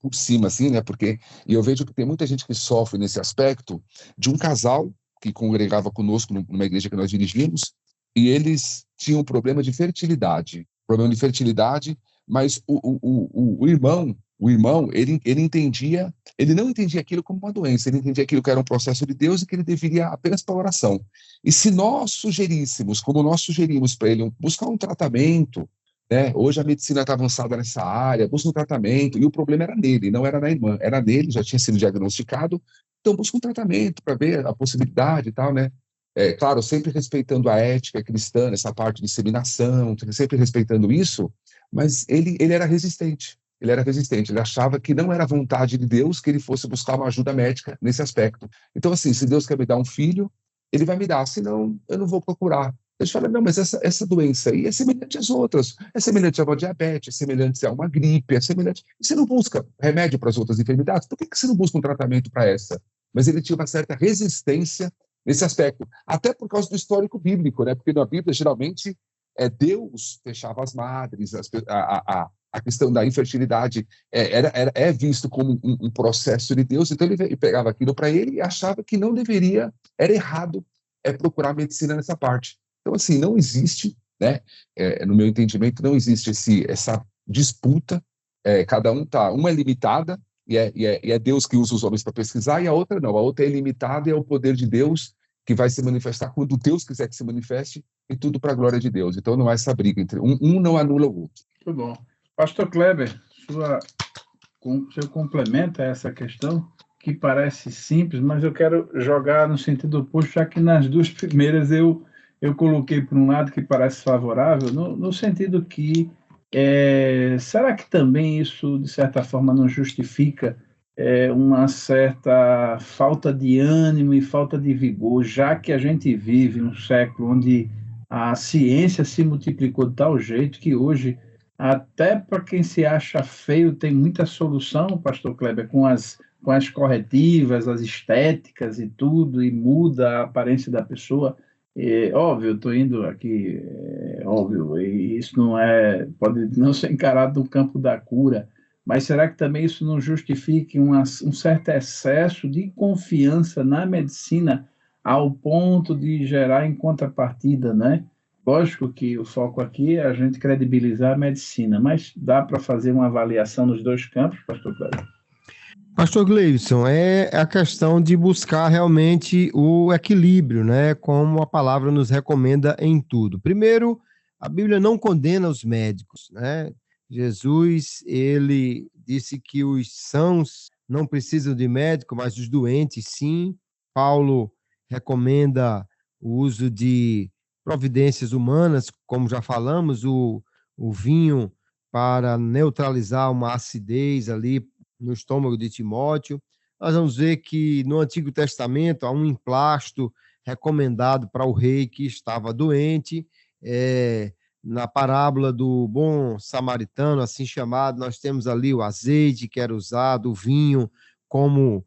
por cima, assim, né? Porque eu vejo que tem muita gente que sofre nesse aspecto de um casal que congregava conosco numa igreja que nós dirigimos, e eles tinham um problema de fertilidade, mas o irmão, ele entendia, ele não entendia aquilo como uma doença, ele entendia aquilo que era um processo de Deus e que ele deveria apenas para oração. E se nós sugeríssemos, como nós sugerimos para ele, buscar um tratamento, né? Hoje a medicina está avançada nessa área, busca um tratamento, e o problema era nele, não era na irmã, era nele, já tinha sido diagnosticado, então busca um tratamento para ver a possibilidade e tal, né? Claro, sempre respeitando a ética cristã, essa parte de inseminação, sempre respeitando isso, mas ele era resistente. Ele achava que não era vontade de Deus que ele fosse buscar uma ajuda médica nesse aspecto. Então, assim, se Deus quer me dar um filho, ele vai me dar, senão eu não vou procurar. Eles falam, não, mas essa doença aí é semelhante às outras, é semelhante a uma diabetes, é semelhante a uma gripe, é semelhante... E você não busca remédio para as outras enfermidades? Por que você não busca um tratamento para essa? Mas ele tinha uma certa resistência nesse aspecto, até por causa do histórico bíblico, né? Porque na Bíblia, geralmente, Deus fechava as madres, a questão da infertilidade é visto como um processo de Deus, então ele pegava aquilo para ele e achava que não deveria, era errado procurar medicina nessa parte. Então, assim, não existe, né, no meu entendimento, não existe essa disputa, cada uma é limitada, e é Deus que usa os homens para pesquisar, e a outra não, a outra é ilimitada e é o poder de Deus que vai se manifestar quando Deus quiser que se manifeste, e tudo para a glória de Deus. Então não há essa briga entre um não anula o outro. Muito bom. Pastor Kleber, seu complemento a essa questão, que parece simples, mas eu quero jogar no sentido oposto, já que nas duas primeiras eu coloquei por um lado que parece favorável, no sentido que será que também isso, de certa forma, não justifica uma certa falta de ânimo e falta de vigor, já que a gente vive num século onde a ciência se multiplicou de tal jeito que hoje, até para quem se acha feio, tem muita solução, pastor Kleber, com as corretivas, as estéticas e tudo, e muda a aparência da pessoa. Óbvio, eu estou indo aqui, óbvio, e isso pode não ser encarado no campo da cura, mas será que também isso não justifique um certo excesso de confiança na medicina ao ponto de gerar em contrapartida, né? Lógico que o foco aqui é a gente credibilizar a medicina, mas dá para fazer uma avaliação nos dois campos, pastor Cléber? Pastor Gleison, é a questão de buscar realmente o equilíbrio, né? Como a palavra nos recomenda em tudo. Primeiro, a Bíblia não condena os médicos, né? Jesus, ele disse que os sãos não precisam de médico, mas os doentes sim. Paulo recomenda o uso de providências humanas, como já falamos, o vinho para neutralizar uma acidez ali no estômago de Timóteo. Nós vamos ver que no Antigo Testamento há um emplasto recomendado para o rei que estava doente. Na parábola do bom samaritano, assim chamado, nós temos ali o azeite que era usado, o vinho como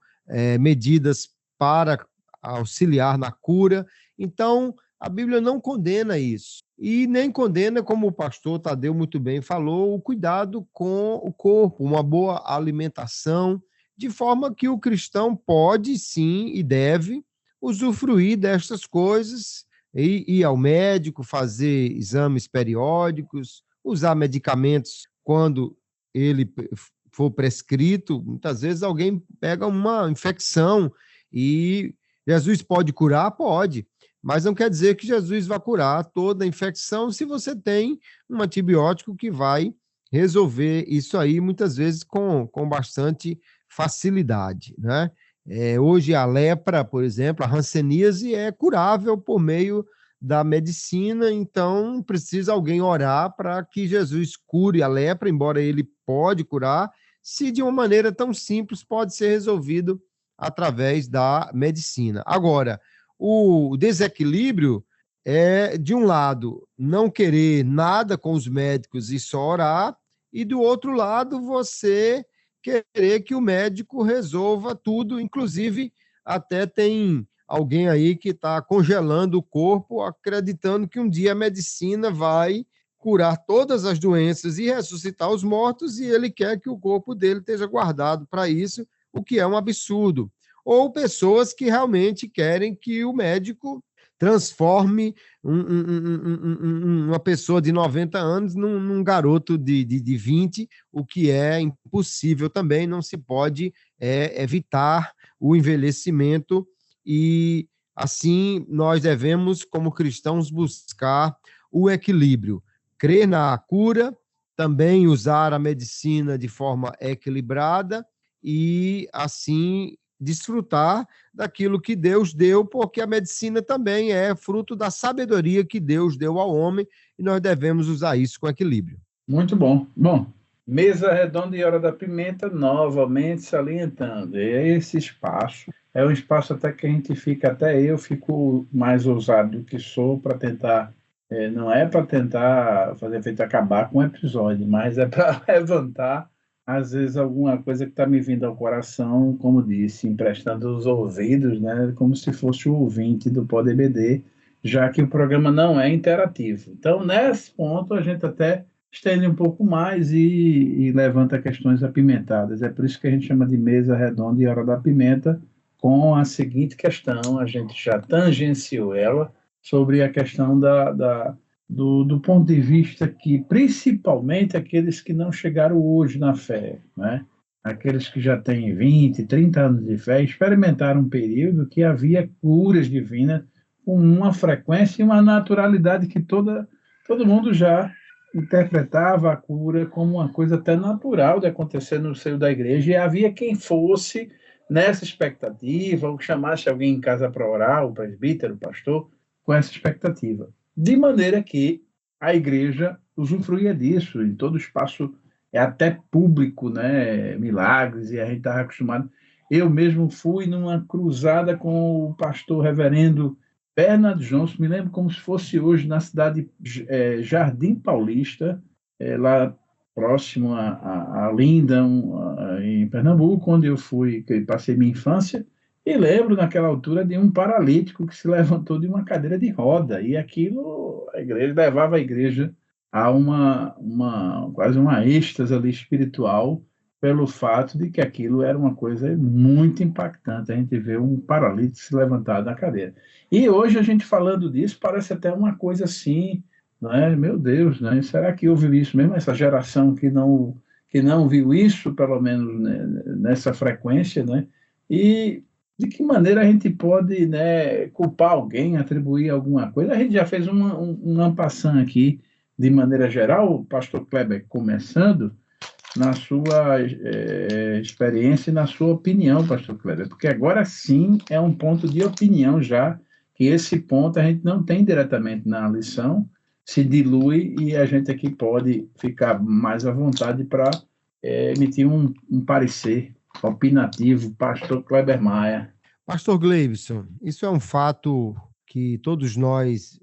medidas para auxiliar na cura. Então, a Bíblia não condena isso. E nem condena, como o pastor Tadeu muito bem falou, o cuidado com o corpo, uma boa alimentação, de forma que o cristão pode, sim, e deve usufruir destas coisas, ir ao médico, fazer exames periódicos, usar medicamentos quando ele for prescrito. Muitas vezes alguém pega uma infecção e Jesus pode curar? Pode, mas não quer dizer que Jesus vai curar toda a infecção se você tem um antibiótico que vai resolver isso aí, muitas vezes com bastante facilidade, né? Hoje a lepra, por exemplo, a hanseníase é curável por meio da medicina, então precisa alguém orar para que Jesus cure a lepra, embora ele pode curar, se de uma maneira tão simples pode ser resolvido através da medicina. Agora, o desequilíbrio é, de um lado, não querer nada com os médicos e só orar, e do outro lado, você querer que o médico resolva tudo, inclusive até tem alguém aí que está congelando o corpo, acreditando que um dia a medicina vai curar todas as doenças e ressuscitar os mortos, e ele quer que o corpo dele esteja guardado para isso, o que é um absurdo. Ou pessoas que realmente querem que o médico transforme uma pessoa de 90 anos num garoto de 20, o que é impossível também, não se pode evitar o envelhecimento, e assim nós devemos, como cristãos, buscar o equilíbrio, crer na cura, também usar a medicina de forma equilibrada e assim desfrutar daquilo que Deus deu, porque a medicina também é fruto da sabedoria que Deus deu ao homem e nós devemos usar isso com equilíbrio. Muito bom. Bom, mesa redonda e hora da pimenta, novamente salientando. Esse espaço é um espaço até que a gente fica, até eu fico mais ousado do que sou para tentar, não é para tentar fazer efeito acabar com o episódio, mas é para levantar às vezes alguma coisa que está me vindo ao coração, como disse, emprestando os ouvidos, né, como se fosse o ouvinte do Pod EBD, já que o programa não é interativo. Então, nesse ponto, a gente até estende um pouco mais e levanta questões apimentadas. É por isso que a gente chama de mesa redonda e hora da pimenta, com a seguinte questão, a gente já tangenciou ela, sobre a questão do ponto de vista que, principalmente, aqueles que não chegaram hoje na fé, né? Aqueles que já têm 20, 30 anos de fé, experimentaram um período que havia curas divinas com uma frequência e uma naturalidade que todo mundo já interpretava a cura como uma coisa até natural de acontecer no seio da igreja, e havia quem fosse nessa expectativa, ou chamasse alguém em casa para orar, o presbítero, o pastor, com essa expectativa. De maneira que a igreja usufruía disso, em todo espaço, até público, né? Milagres, e a gente estava acostumado. Eu mesmo fui numa cruzada com o pastor reverendo Bernard Johnson, me lembro como se fosse hoje, na cidade Jardim Paulista, lá próximo a Lindão, em Pernambuco, onde eu fui, que eu passei minha infância. E lembro, naquela altura, de um paralítico que se levantou de uma cadeira de roda, e aquilo, a igreja levava a igreja a quase uma êxtase ali espiritual, pelo fato de que aquilo era uma coisa muito impactante, a gente vê um paralítico se levantar da cadeira. E hoje, a gente falando disso, parece até uma coisa assim, né? Meu Deus, né? Será que houve isso mesmo? Essa geração que não viu isso, pelo menos, né, nessa frequência, né? E de que maneira a gente pode, né, culpar alguém, atribuir alguma coisa? A gente já fez uma passagem aqui, de maneira geral, o pastor Kleber começando, na sua experiência e na sua opinião, pastor Kleber, porque agora sim é um ponto de opinião já, que esse ponto a gente não tem diretamente na lição, se dilui e a gente aqui pode ficar mais à vontade para emitir um parecer opinativo, pastor Kleber Maia. Pastor Gleibson, isso é um fato que todos nós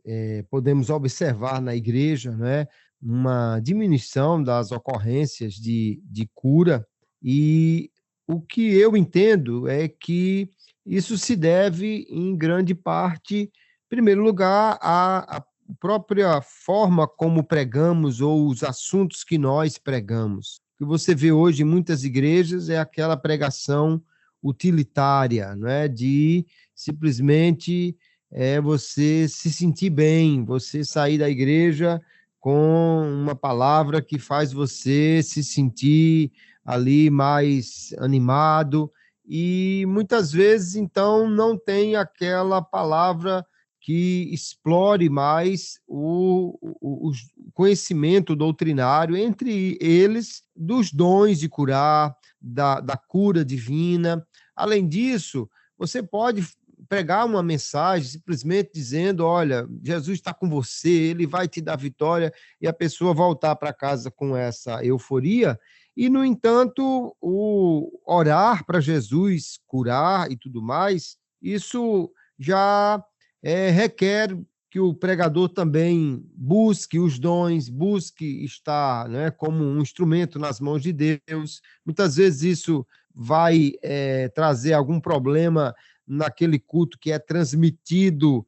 podemos observar na igreja, né? Uma diminuição das ocorrências de cura, e o que eu entendo é que isso se deve, em grande parte, em primeiro lugar, à própria forma como pregamos ou os assuntos que nós pregamos. O que você vê hoje em muitas igrejas é aquela pregação utilitária, não é? De simplesmente você se sentir bem, você sair da igreja com uma palavra que faz você se sentir ali mais animado, e muitas vezes, então, não tem aquela palavra que explore mais o conhecimento doutrinário, entre eles, dos dons de curar, da cura divina. Além disso, você pode pregar uma mensagem simplesmente dizendo: olha, Jesus está com você, ele vai te dar vitória, e a pessoa voltar para casa com essa euforia. E, no entanto, o orar para Jesus curar e tudo mais, isso já requer que o pregador também busque os dons, busque estar, né, como um instrumento nas mãos de Deus. Muitas vezes isso vai trazer algum problema naquele culto que é transmitido,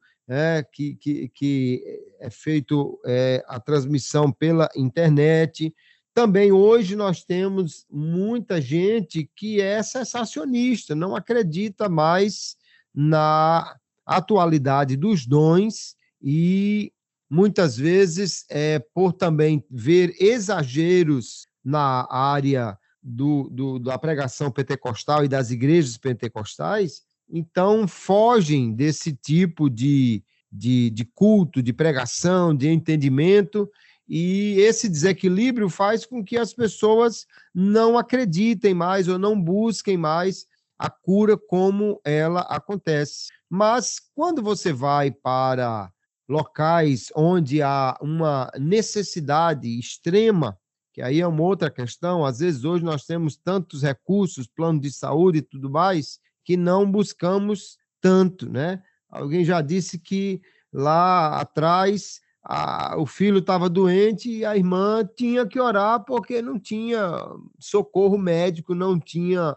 que é feito a transmissão pela internet. Também hoje nós temos muita gente que é cessacionista, não acredita mais na atualidade dos dons, e muitas vezes, por também ver exageros na área da pregação pentecostal e das igrejas pentecostais, então fogem desse tipo de culto, de pregação, de entendimento, e esse desequilíbrio faz com que as pessoas não acreditem mais ou não busquem mais a cura como ela acontece. Mas quando você vai para locais onde há uma necessidade extrema, que aí é uma outra questão, às vezes hoje nós temos tantos recursos, plano de saúde e tudo mais, que não buscamos tanto, né? Alguém já disse que lá atrás o filho estava doente e a irmã tinha que orar porque não tinha socorro médico, não tinha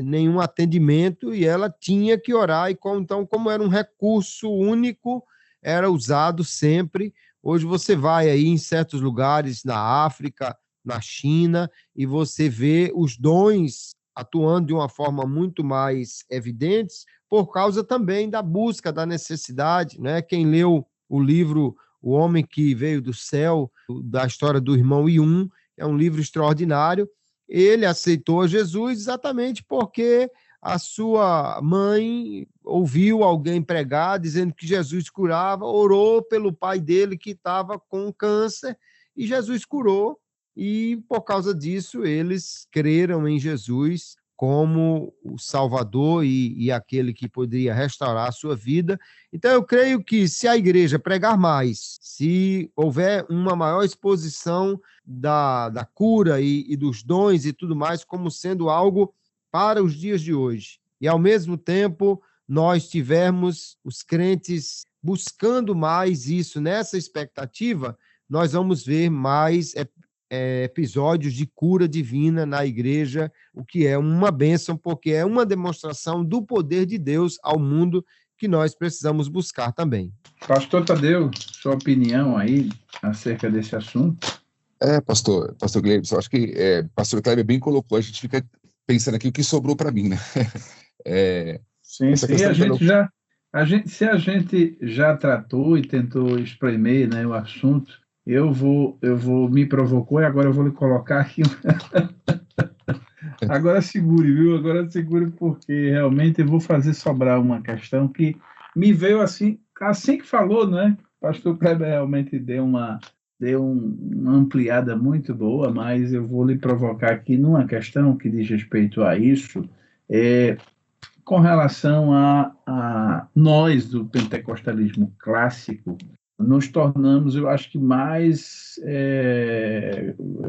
nenhum atendimento, e ela tinha que orar. E então, como era um recurso único, era usado sempre. Hoje você vai aí em certos lugares na África, na China, e você vê os dons atuando de uma forma muito mais evidente, por causa também da busca, da necessidade, né? Quem leu o livro O Homem que Veio do Céu, da história do irmão Yun, é um livro extraordinário. Ele aceitou Jesus exatamente porque a sua mãe ouviu alguém pregar dizendo que Jesus curava, orou pelo pai dele que estava com câncer, e Jesus curou, e por causa disso eles creram em Jesus como o Salvador e aquele que poderia restaurar a sua vida. Então, eu creio que se a igreja pregar mais, se houver uma maior exposição da cura e dos dons e tudo mais, como sendo algo para os dias de hoje, e ao mesmo tempo nós tivermos os crentes buscando mais isso, nessa expectativa, nós vamos ver mais episódios de cura divina na igreja, o que é uma bênção, porque é uma demonstração do poder de Deus ao mundo, que nós precisamos buscar também. Pastor Tadeu, sua opinião aí acerca desse assunto? Pastor Gleibson, acho que pastor Kleber bem colocou, a gente fica pensando aqui o que sobrou para mim, né? Sim, se a gente já tratou e tentou espremer, né, o assunto, me provocou e agora eu vou lhe colocar aqui. Agora segure, viu? Agora segure, porque realmente eu vou fazer sobrar uma questão que me veio assim que falou, né? O pastor Kleber realmente deu uma ampliada muito boa, mas eu vou lhe provocar aqui numa questão que diz respeito a isso, com relação a nós do pentecostalismo clássico, nos tornamos, eu acho que mais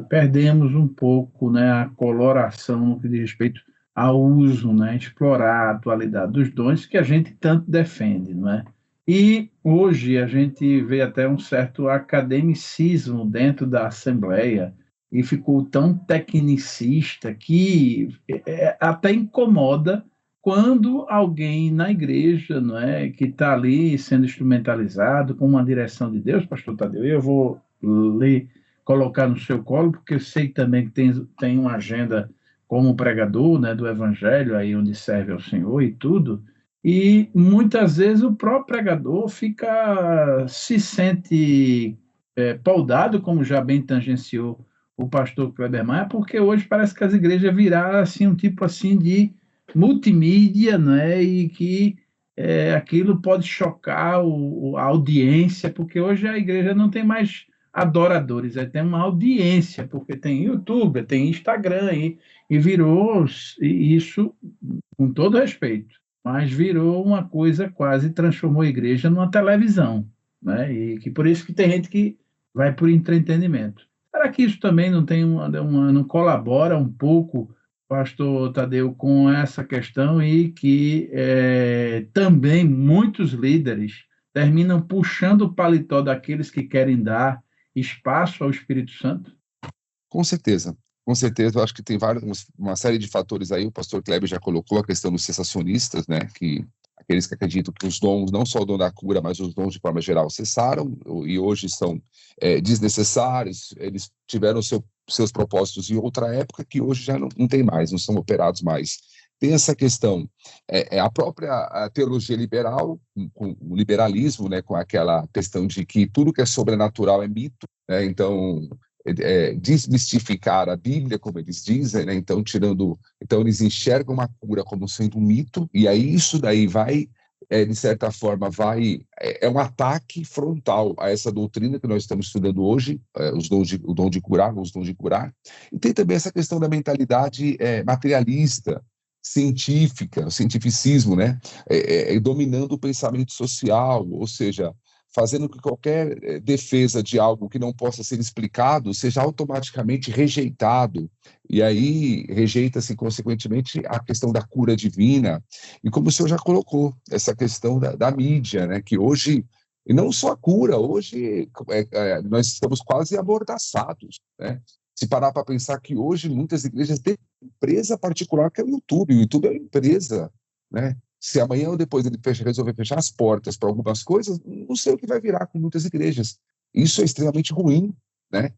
perdemos um pouco, né, a coloração no que diz respeito ao uso, né, explorar a atualidade dos dons que a gente tanto defende, não é? E hoje a gente vê até um certo academicismo dentro da Assembleia, e ficou tão tecnicista que até incomoda quando alguém na igreja, não é, que está ali sendo instrumentalizado com uma direção de Deus, pastor Tadeu, eu vou ler, colocar no seu colo, porque eu sei também que tem uma agenda como pregador, né, do evangelho, aí onde serve ao Senhor e tudo, e muitas vezes o próprio pregador se sente paudado, como já bem tangenciou o pastor Kleber Maia, porque hoje parece que as igrejas viraram assim, um tipo assim de multimídia, né? E que aquilo pode chocar a audiência, porque hoje a igreja não tem mais adoradores, tem uma audiência, porque tem YouTube, tem Instagram, e virou isso, com todo respeito, mas virou uma coisa, quase transformou a igreja numa televisão, né? E que por isso que tem gente que vai por entretenimento. Será que isso também não colabora um pouco, pastor Tadeu, com essa questão e que também muitos líderes terminam puxando o paletó daqueles que querem dar espaço ao Espírito Santo? Com certeza, eu acho que tem uma série de fatores aí, o pastor Kleber já colocou a questão dos cessacionistas, né, que aqueles que acreditam que os dons, não só o dom da cura, mas os dons de forma geral cessaram e hoje são desnecessários, eles tiveram seus propósitos em outra época que hoje já não tem mais, não são operados mais. Tem essa questão, a própria teologia liberal, com o liberalismo, né, com aquela questão de que tudo que é sobrenatural é mito, né, então desmistificar a Bíblia, como eles dizem, né, então eles enxergam uma cura como sendo um mito, e aí isso daí vai, de certa forma, é um ataque frontal a essa doutrina que nós estamos estudando hoje, o dom de curar, os dons de curar, e tem também essa questão da mentalidade materialista, científica, o cientificismo, né, dominando o pensamento social, ou seja, fazendo que qualquer defesa de algo que não possa ser explicado seja automaticamente rejeitado, e aí rejeita-se, consequentemente, a questão da cura divina, e como o senhor já colocou, essa questão da mídia, né, que hoje, e não só a cura, hoje nós estamos quase amordaçados, né? Se parar para pensar que hoje muitas igrejas têm empresa particular que é o YouTube é uma empresa, né? Se amanhã ou depois ele resolver fechar as portas para algumas coisas, não sei o que vai virar com muitas igrejas. Isso é extremamente ruim, né?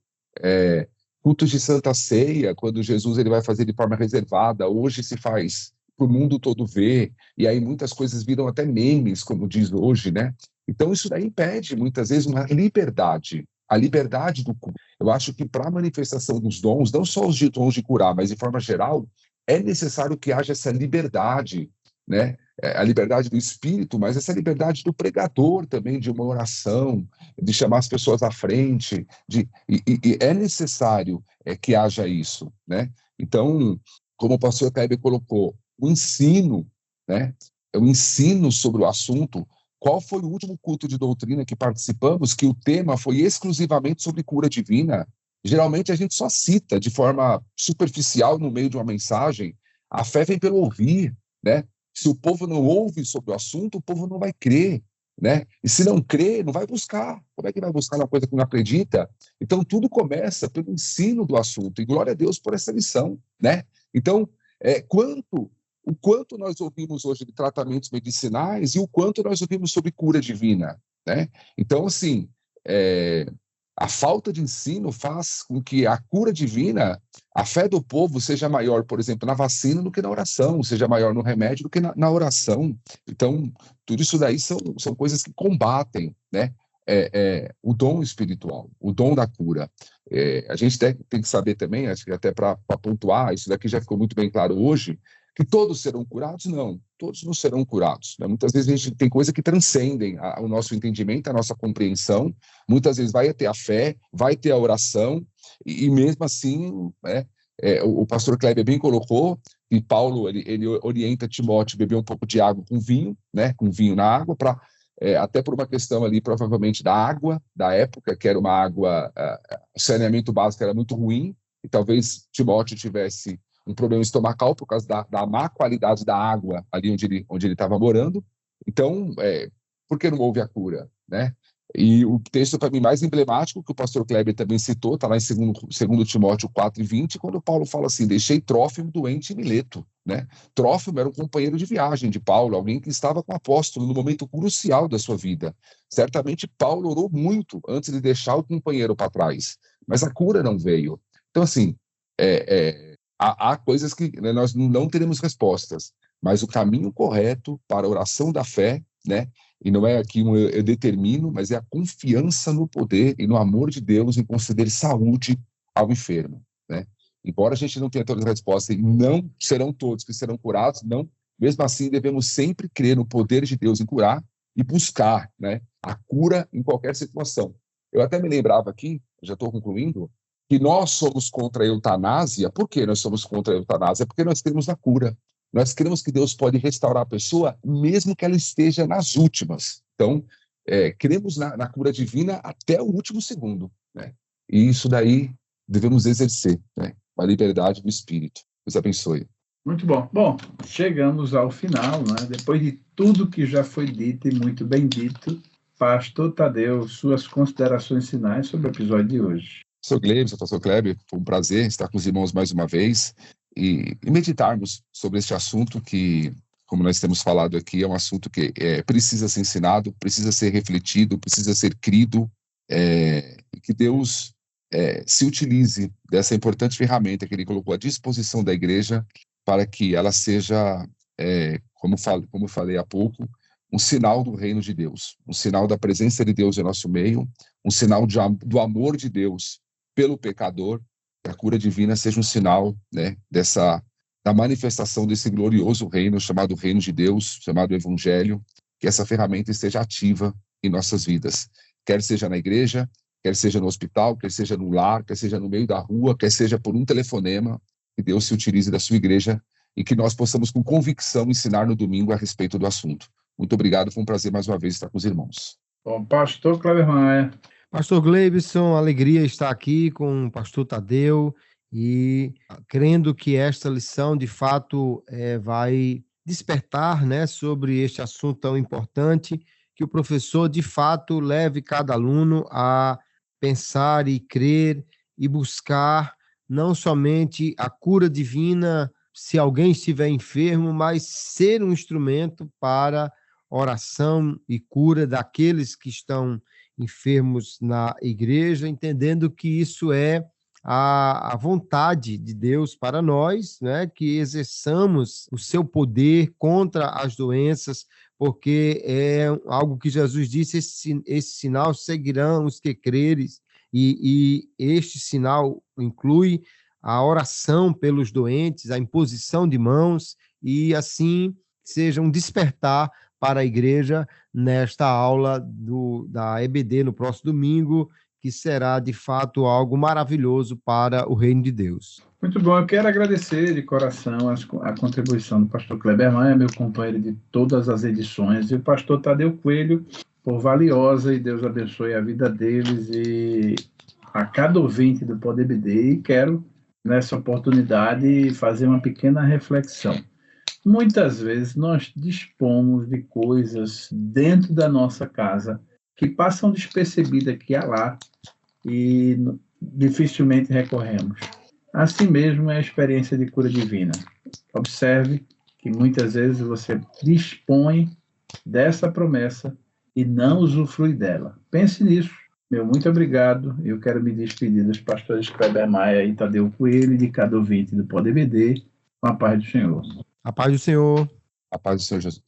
Cultos de Santa Ceia, quando Jesus ele vai fazer de forma reservada, hoje se faz para o mundo todo ver, e aí muitas coisas viram até memes, como diz hoje, né? Então isso daí impede, muitas vezes, uma liberdade, a liberdade do culto. Eu acho que para a manifestação dos dons, não só os dons de curar, mas de forma geral, é necessário que haja essa liberdade, né? A liberdade do espírito, mas essa liberdade do pregador também, de uma oração, de chamar as pessoas à frente, e é necessário que haja isso, né? Então, como o pastor Kleber colocou, o ensino, né? O ensino sobre o assunto. Qual foi o último culto de doutrina que participamos que o tema foi exclusivamente sobre cura divina? Geralmente a gente só cita de forma superficial no meio de uma mensagem. A fé vem pelo ouvir, né? Se o povo não ouve sobre o assunto, o povo não vai crer, né? E se não crê, não vai buscar. Como é que vai buscar uma coisa que não acredita? Então, tudo começa pelo ensino do assunto. E glória a Deus por essa lição, né? Então, o quanto nós ouvimos hoje de tratamentos medicinais e o quanto nós ouvimos sobre cura divina, né? Então, assim, a falta de ensino faz com que a cura divina, a fé do povo seja maior, por exemplo, na vacina do que na oração, seja maior no remédio do que na oração. Então, tudo isso daí são coisas que combatem, né? O dom espiritual, o dom da cura. A gente tem que saber também, acho que até para pontuar, isso daqui já ficou muito bem claro hoje, que todos serão curados? Não, todos não serão curados, né? Muitas vezes a gente tem coisas que transcendem o nosso entendimento, a nossa compreensão, muitas vezes vai ter a fé, vai ter a oração, e mesmo assim, o pastor Kleber bem colocou, que Paulo ele orienta Timóteo a beber um pouco de água com vinho, né, com vinho na água, até por uma questão ali, provavelmente, da água da época, que era uma água, o saneamento básico era muito ruim, e talvez Timóteo tivesse um problema estomacal por causa da má qualidade da água ali onde ele estava morando. Então, por que não houve a cura, né? E o texto, para mim, mais emblemático, que o pastor Kleber também citou, está lá em 2 Timóteo 4:20, quando Paulo fala assim: deixei Trófimo doente em Mileto. Né? Trófimo era um companheiro de viagem de Paulo, alguém que estava com o apóstolo no momento crucial da sua vida. Certamente Paulo orou muito antes de deixar o companheiro para trás, mas a cura não veio. Então, assim, há coisas que, né, nós não teremos respostas, mas o caminho correto para a oração da fé, né? E não é aqui eu determino, mas é a confiança no poder e no amor de Deus em conceder saúde ao enfermo, né? Embora a gente não tenha todas as respostas e não serão todos que serão curados, não, mesmo assim devemos sempre crer no poder de Deus em curar e buscar, né, a cura em qualquer situação. Eu até me lembrava aqui, já estou concluindo, que nós somos contra a eutanásia. Por que nós somos contra a eutanásia? Porque nós cremos na cura. Nós cremos que Deus pode restaurar a pessoa, mesmo que ela esteja nas últimas. Então, cremos na cura divina até o último segundo, né? E isso daí devemos exercer, né? A liberdade do Espírito. Deus abençoe. Muito bom. Bom, chegamos ao final, né? Depois de tudo que já foi dito e muito bem dito, pastor Tadeu, suas considerações finais sobre o episódio de hoje. Pastor Gleibson, pastor Kleber, foi um prazer estar com os irmãos mais uma vez e meditarmos sobre este assunto que, como nós temos falado aqui, é um assunto que precisa ser ensinado, precisa ser refletido, precisa ser crido, e que Deus se utilize dessa importante ferramenta que Ele colocou à disposição da igreja para que ela seja, como falei há pouco, um sinal do reino de Deus, um sinal da presença de Deus em nosso meio, um sinal do amor de Deus pelo pecador, que a cura divina seja um sinal, né, da manifestação desse glorioso reino chamado Reino de Deus, chamado Evangelho, que essa ferramenta esteja ativa em nossas vidas, quer seja na igreja, quer seja no hospital, quer seja no lar, quer seja no meio da rua, quer seja por um telefonema, que Deus se utilize da sua igreja e que nós possamos com convicção ensinar no domingo a respeito do assunto. Muito obrigado, foi um prazer mais uma vez estar com os irmãos. Bom, pastor Kleber Maia. Pastor Gleibson, alegria estar aqui com o pastor Tadeu e crendo que esta lição, de fato, vai despertar, né, sobre este assunto tão importante, que o professor, de fato, leve cada aluno a pensar e crer e buscar não somente a cura divina se alguém estiver enfermo, mas ser um instrumento para oração e cura daqueles que estão enfermos na igreja, entendendo que isso é a vontade de Deus para nós, né? Que exerçamos o seu poder contra as doenças, porque é algo que Jesus disse: esse sinal seguirão os que creres, e este sinal inclui a oração pelos doentes, a imposição de mãos, e assim seja um despertar para a igreja nesta aula da EBD no próximo domingo, que será de fato algo maravilhoso para o reino de Deus. Muito bom, eu quero agradecer de coração a contribuição do pastor Kleber Maia, meu companheiro de todas as edições, e o pastor Tadeu Coelho, por valiosa, e Deus abençoe a vida deles e a cada ouvinte do Pod EBD, e quero, nessa oportunidade, fazer uma pequena reflexão. Muitas vezes nós dispomos de coisas dentro da nossa casa que passam despercebidas aqui e lá e dificilmente recorremos. Assim mesmo é a experiência de cura divina. Observe que muitas vezes você dispõe dessa promessa e não usufrui dela. Pense nisso. Meu muito obrigado. Eu quero me despedir dos pastores Kleber Maia e Tadeu Coelho e de cada ouvinte do Pod EBD. Com a paz do Senhor. A paz do Senhor. A paz do Senhor Jesus.